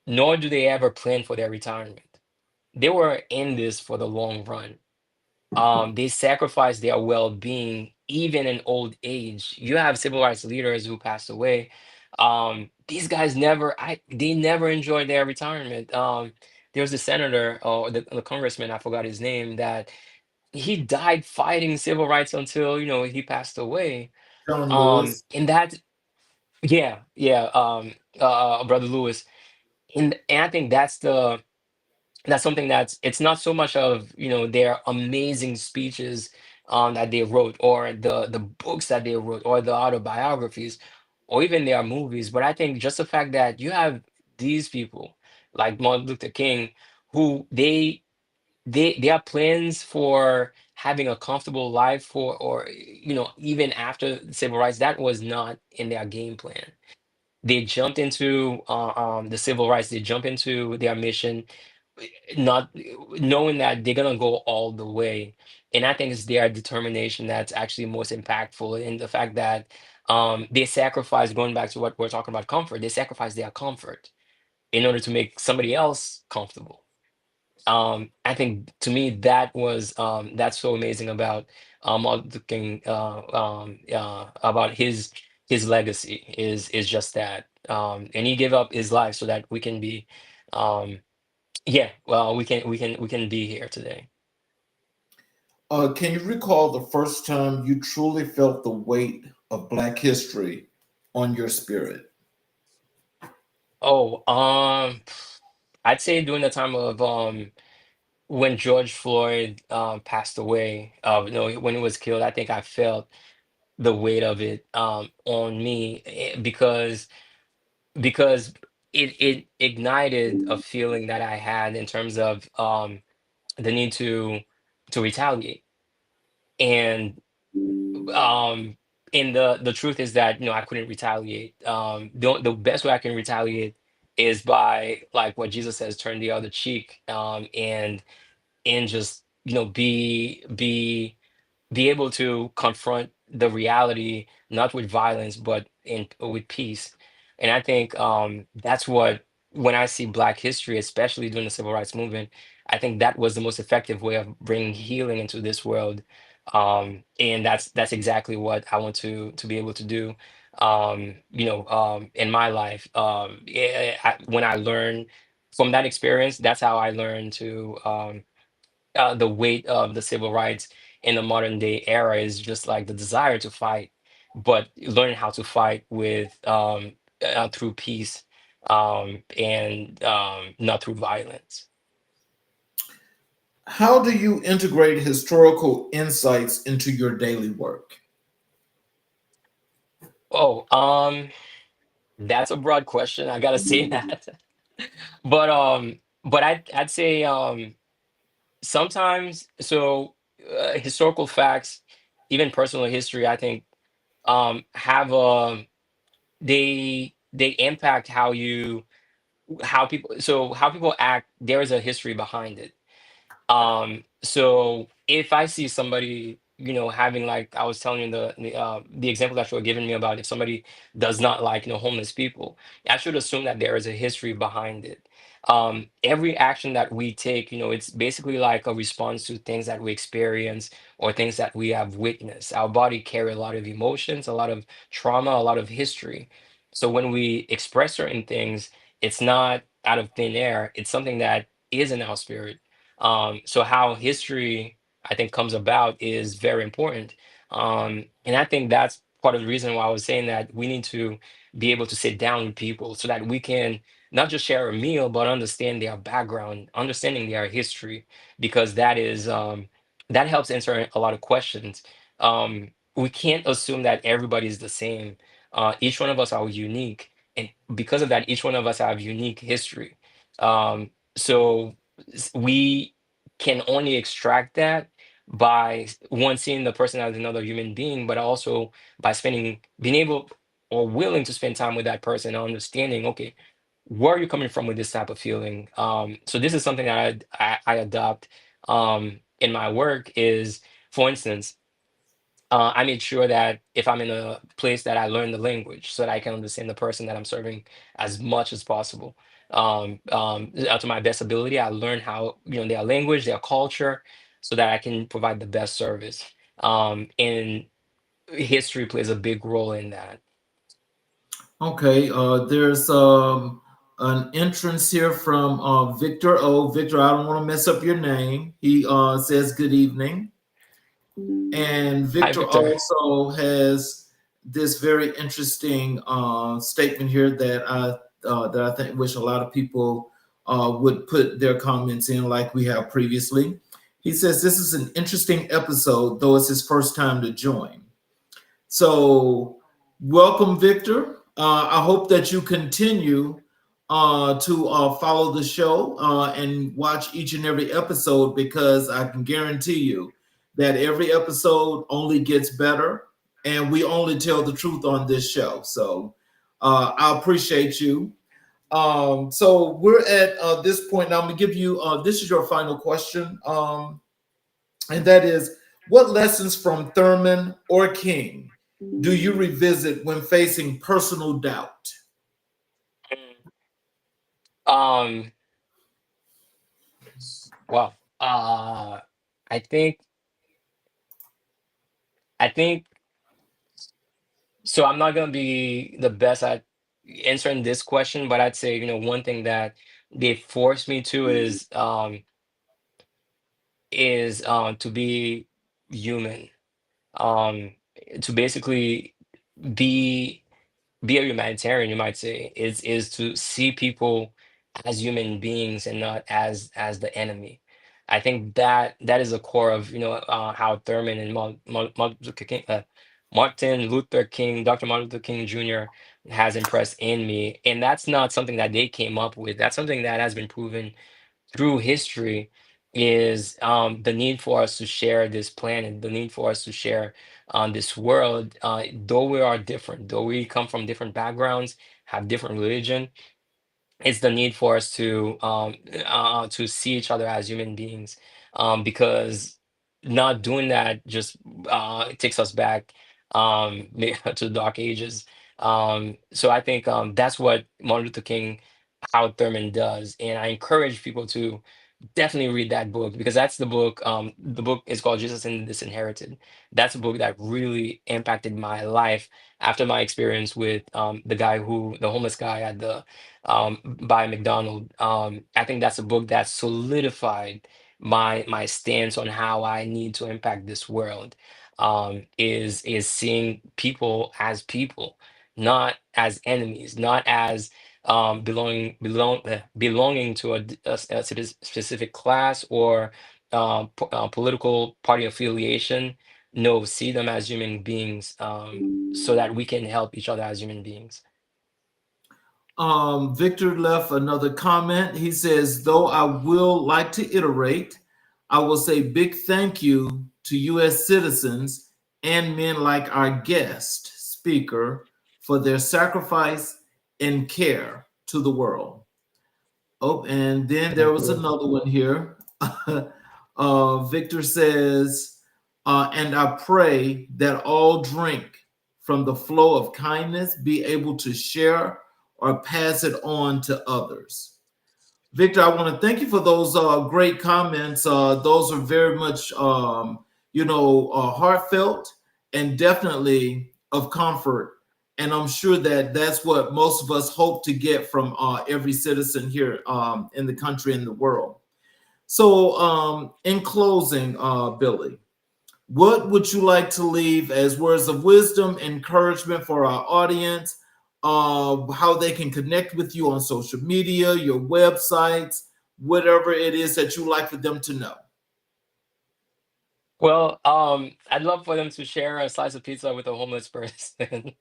nor do they ever plan for their retirement. They were in this for the long run. They sacrificed their well-being even in old age. You have civil rights leaders who passed away. These guys they never enjoyed their retirement. There was a senator or the congressman, I forgot his name, that he died fighting civil rights until he passed away. John Lewis. And that, yeah, yeah, Brother Lewis. And I think that's something it's not so much of their amazing speeches that they wrote, or the books that they wrote, or the autobiographies, or even their movies, but I think just the fact that you have these people like Martin Luther King, who their plans for having a comfortable life, or even after civil rights, that was not in their game plan. They jumped into the civil rights, they jump into their mission, not knowing that they're gonna go all the way. And I think it's their determination that's actually most impactful, in the fact that they sacrifice, going back to what we're talking about, comfort, they sacrifice their comfort in order to make somebody else comfortable. I think, to me, that's so amazing about Martin Luther King, about his legacy is just that. And he gave up his life so that we can be, um, yeah, well, we can be here today. Can you recall the first time you truly felt the weight of Black history on your spirit? Oh, I'd say during the time of when George Floyd passed away, when he was killed, I think I felt the weight of it on me, because it ignited a feeling that I had in terms of the need to retaliate. And um the truth is that I couldn't retaliate. The best way I can retaliate is by, like what Jesus says, turn the other cheek, and just be able to confront the reality, not with violence, but with peace. And I think that's what, when I see Black history, especially during the Civil Rights Movement, I think that was the most effective way of bringing healing into this world. And that's exactly what I want to be able to do. In my life, when I learn from that experience, that's how I learned to. The weight of the civil rights in the modern day era is just like the desire to fight, but learn how to fight with through peace, and not through violence. How do you integrate historical insights into your daily work? Oh, that's a broad question. I gotta say that. But I'd say sometimes historical facts, even personal history, I think have they impact how people act. There is a history behind it. So if I see somebody, having, like I was telling you, the example that you were giving me about, if somebody does not like, homeless people, I should assume that there is a history behind it. Every action that we take, it's basically like a response to things that we experience or things that we have witnessed. Our body carry a lot of emotions, a lot of trauma, a lot of history. So when we express certain things, it's not out of thin air. It's something that is in our spirit. So how history, I think, comes about is very important. And I think that's part of the reason why I was saying that we need to be able to sit down with people so that we can not just share a meal, but understand their background, understanding their history, because that helps answer a lot of questions. We can't assume that everybody is the same. Each one of us are unique, and because of that, each one of us have unique history. So we can only extract that by one, seeing the person as another human being, but also by being able or willing to spend time with that person, understanding, okay, where are you coming from with this type of feeling? So this is something that I adopt in my work. Is, for instance, I made sure that if I'm in a place, that I learn the language so that I can understand the person that I'm serving as much as possible. To my best ability, I learn how, their language, their culture, so that I can provide the best service. And history plays a big role in that. Okay, there's an entrance here from Victor O. Victor, I don't want to mess up your name. He says good evening. And Hi, Victor Victor. also has this very interesting statement here that I think wish a lot of people would put their comments in, like we have previously. He says this is an interesting episode, though it's his first time to join. So, welcome, Victor. I hope that you continue to follow the show and watch each and every episode, because I can guarantee you that every episode only gets better, and we only tell the truth on this show. So, I appreciate you. So, we're at this point now. I'm going to give you this is your final question. And that is, what lessons from Thurman or King do you revisit when facing personal doubt? Um, wow. Uh, I think, I think so. I'm not gonna be the best at answering this question, but I'd say, one thing that they forced me to is to be human. Um, to basically be be a humanitarian, you might say, is to see people as human beings and not as the enemy. I think that is the core of, how Thurman and Martin Luther King, Dr. Martin Luther King Jr. has impressed in me, and that's not something that they came up with. That's something that has been proven through history, is the need for us to share this planet, the need for us to share this world. Though we are different, though we come from different backgrounds, have different religion, it's the need for us to see each other as human beings, because not doing that just takes us back to the dark ages. So I think that's what Martin Luther King, how Thurman does, and I encourage people to definitely read that book, because that's the book. The book is called Jesus and the Disinherited. That's a book that really impacted my life after my experience with the homeless guy at the by McDonald. I think that's a book that solidified my stance on how I need to impact this world. Is seeing people, not as enemies, not as belonging to a specific class or political party affiliation. see them as human beings, so that we can help each other as human beings. Victor left another comment. He says, though I will like to iterate, I will say big thank you to U.S. citizens and men like our guest speaker for their sacrifice and care to the world. Oh, and then there was another one here. Victor says, and I pray that all drink from the flow of kindness, be able to share or pass it on to others. Victor, I want to thank you for those great comments. Those are very much, heartfelt and definitely of comfort. And I'm sure that that's what most of us hope to get from every citizen here in the country and the world. So, in closing, Billy, what would you like to leave as words of wisdom, encouragement for our audience, how they can connect with you on social media, your websites, whatever it is that you like for them to know? Well, I'd love for them to share a slice of pizza with a homeless person.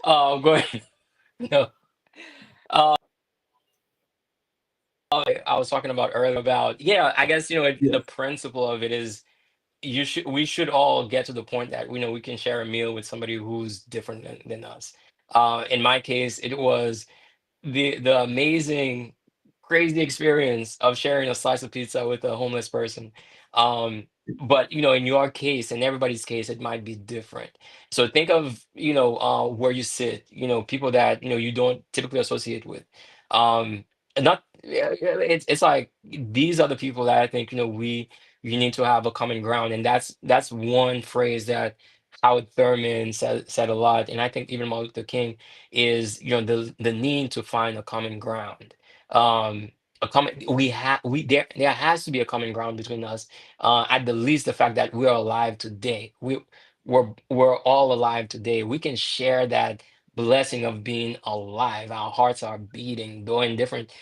Going, no. Uh, I was talking about earlier about, yeah, I guess, the Yes. principle of it is, we should all get to the point that we can share a meal with somebody who's different than us. In my case, it was the amazing, crazy experience of sharing a slice of pizza with a homeless person. Um, but in your case, in everybody's case, it might be different. So think of where you sit. People that you don't typically associate with. And not yeah, yeah, it's like these are the people that I think we need to have a common ground, and that's one phrase that Howard Thurman said a lot, and I think even Martin Luther King is the need to find a common ground. Um, a common we there has to be a common ground between us. At the least, the fact that we are alive today, we're all alive today. We can share that blessing of being alive. Our hearts are beating, though in different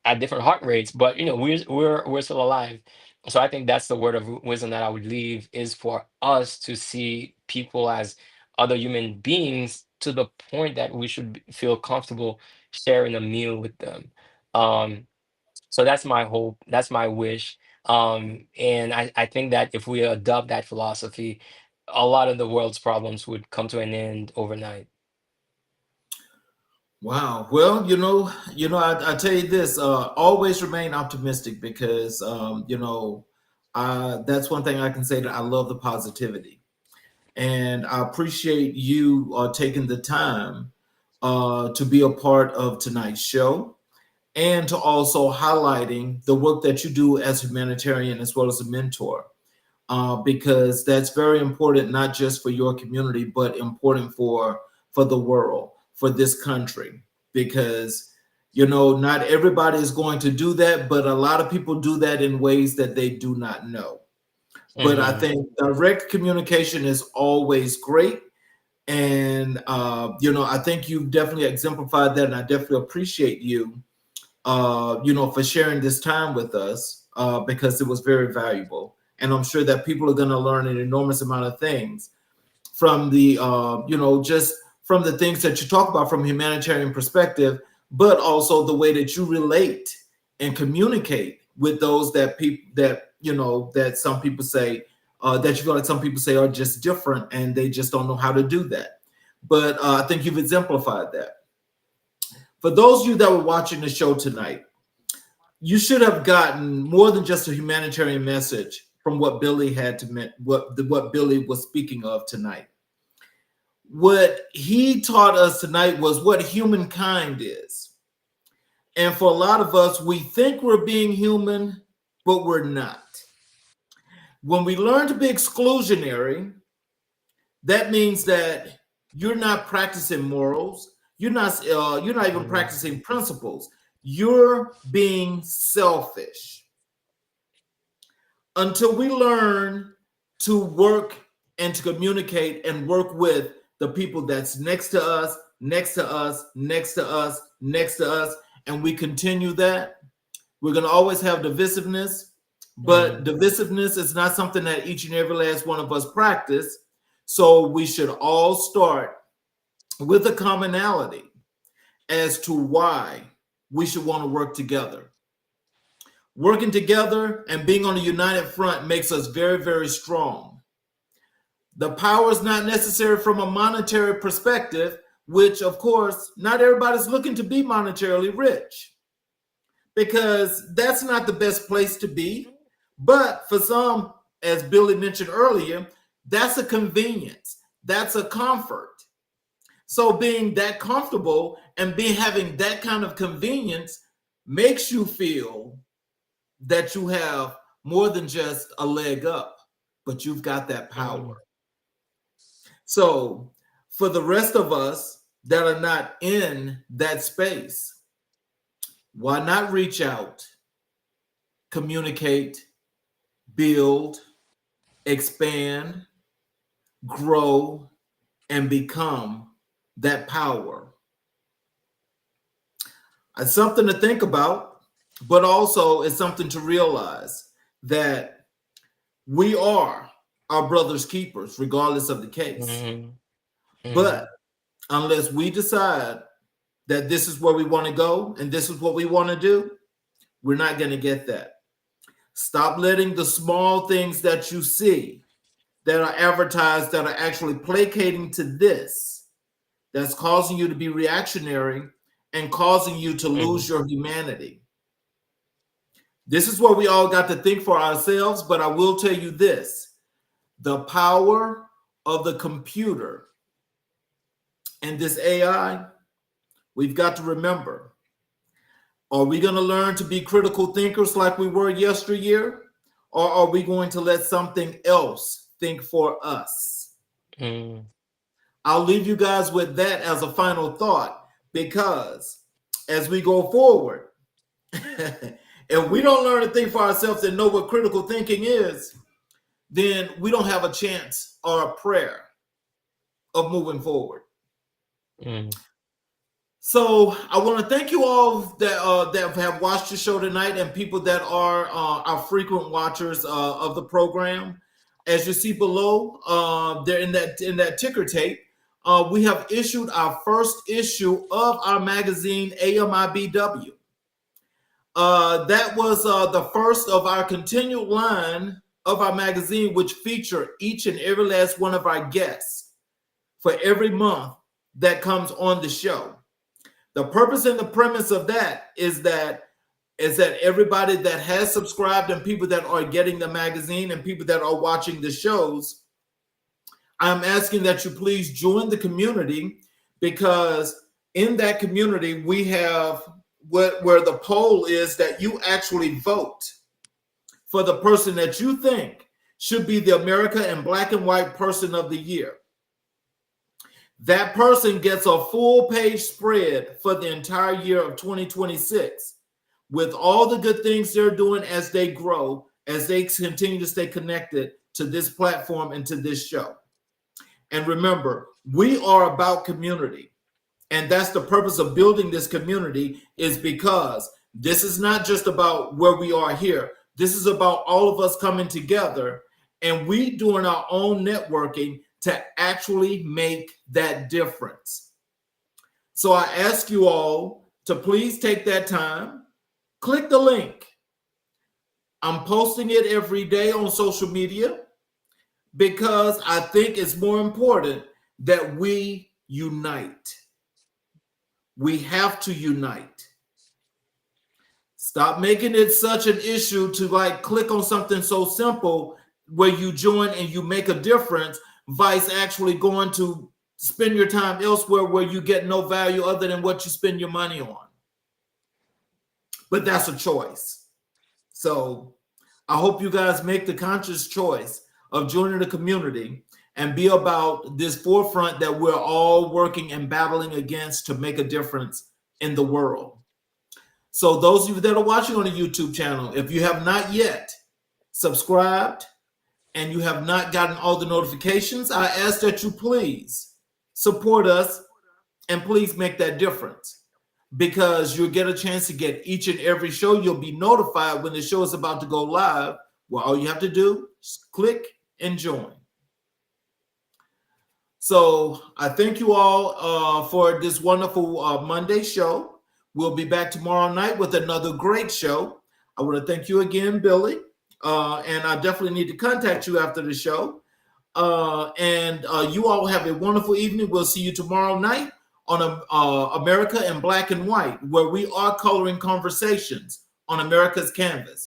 at different heart rates, but we're still alive. So I think that's the word of wisdom that I would leave, is for us to see people as other human beings, to the point that we should feel comfortable sharing a meal with them. Um, so that's my hope, that's my wish. And I think that if we adopt that philosophy, a lot of the world's problems would come to an end overnight. Wow. Well, I tell you this, always remain optimistic because, that's one thing I can say, that I love the positivity. And I appreciate you taking the time to be a part of tonight's show, and to also highlighting the work that you do as a humanitarian as well as a mentor, because that's very important, not just for your community, but important for the world, for this country, because not everybody is going to do that, but a lot of people do that in ways that they do not know. But I Hmm. think direct communication is always great. And I think you've definitely exemplified that, and I definitely appreciate you, for sharing this time with us, because it was very valuable. And I'm sure that people are going to learn an enormous amount of things from just from the things that you talk about from a humanitarian perspective, but also the way that you relate and communicate with those that people that some people say, that you feel like some people say are just different and they just don't know how to do that. But I think you've exemplified that. For those of you that were watching the show tonight, you should have gotten more than just a humanitarian message from what Billy had to what Billy was speaking of tonight. What he taught us tonight was what humankind is. And for a lot of us, we think we're being human, but we're not. When we learn to be exclusionary, that means that you're not practicing morals. You're not even practicing principles. You're being selfish. Until we learn to work and to communicate and work with the people that's next to us, next to us, next to us, next to us, and we continue that, we're going to always have divisiveness, But divisiveness is not something that each and every last one of us practice. So we should all start with a commonality as to why we should want to work together. Working together and being on a united front makes us very, very strong. The power is not necessary from a monetary perspective, which, of course, not everybody's looking to be monetarily rich, because that's not the best place to be. But for some, as Billy mentioned earlier, that's a convenience. That's a comfort. So being that comfortable and having that kind of convenience makes you feel that you have more than just a leg up, but you've got that power. So for the rest of us that are not in that space, why not reach out, communicate, build, expand, grow, and become that power? It's something to think about, but also it's something to realize that we are our brother's keepers, regardless of the case. But unless we decide that this is where we want to go and this is what we want to do, we're not going to get that. Stop letting the small things that you see that are advertised that are actually placating to this, that's causing you to be reactionary and causing you to lose your humanity. This is where we all got to think for ourselves, but I will tell you this: the power of the computer and this AI, we've got to remember, are we going to learn to be critical thinkers like we were yesteryear, or are we going to let something else think for us? I'll leave you guys with that as a final thought, because as we go forward, if we don't learn to think for ourselves and know what critical thinking is, then we don't have a chance or a prayer of moving forward. So I want to thank you all that have watched the show tonight, and people that are our frequent watchers of the program. As you see below, there in that ticker tape, we have issued our first issue of our magazine, AMIBW. That was the first of our continued line of our magazine, which feature each and every last one of our guests for every month that comes on the show. The purpose and the premise of that is that everybody that has subscribed and people that are getting the magazine and people that are watching the shows, I'm asking that you please join the community, because in that community we have where the poll is that you actually vote for the person that you think should be the America in Black and White Person of the Year. That person gets a full page spread for the entire year of 2026 with all the good things they're doing as they grow, as they continue to stay connected to this platform and to this show. And remember, we are about community. And that's the purpose of building this community, is because this is not just about where we are here. This is about all of us coming together and we doing our own networking to actually make that difference. So I ask you all to please take that time, click the link. I'm posting it every day on social media because I think it's more important that we unite. We have to unite. Stop making it such an issue to click on something so simple where you join and you make a difference, vice actually going to spend your time elsewhere where you get no value other than what you spend your money on. But that's a choice. So I hope you guys make the conscious choice of joining the community and be about this forefront that we're all working and battling against to make a difference in the world. So those of you that are watching on the YouTube channel, if you have not yet subscribed and you have not gotten all the notifications, I ask that you please support us and please make that difference. because you'll get a chance to get each and every show. You'll be notified when the show is about to go live. Well, all you have to do is click and join. So I thank you all for this wonderful Monday show. We'll be back tomorrow night with another great show. I want to thank you again, Billy. And I definitely need to contact you after the show. And you all have a wonderful evening. We'll see you tomorrow night on America in Black and White, where we are coloring conversations on America's canvas.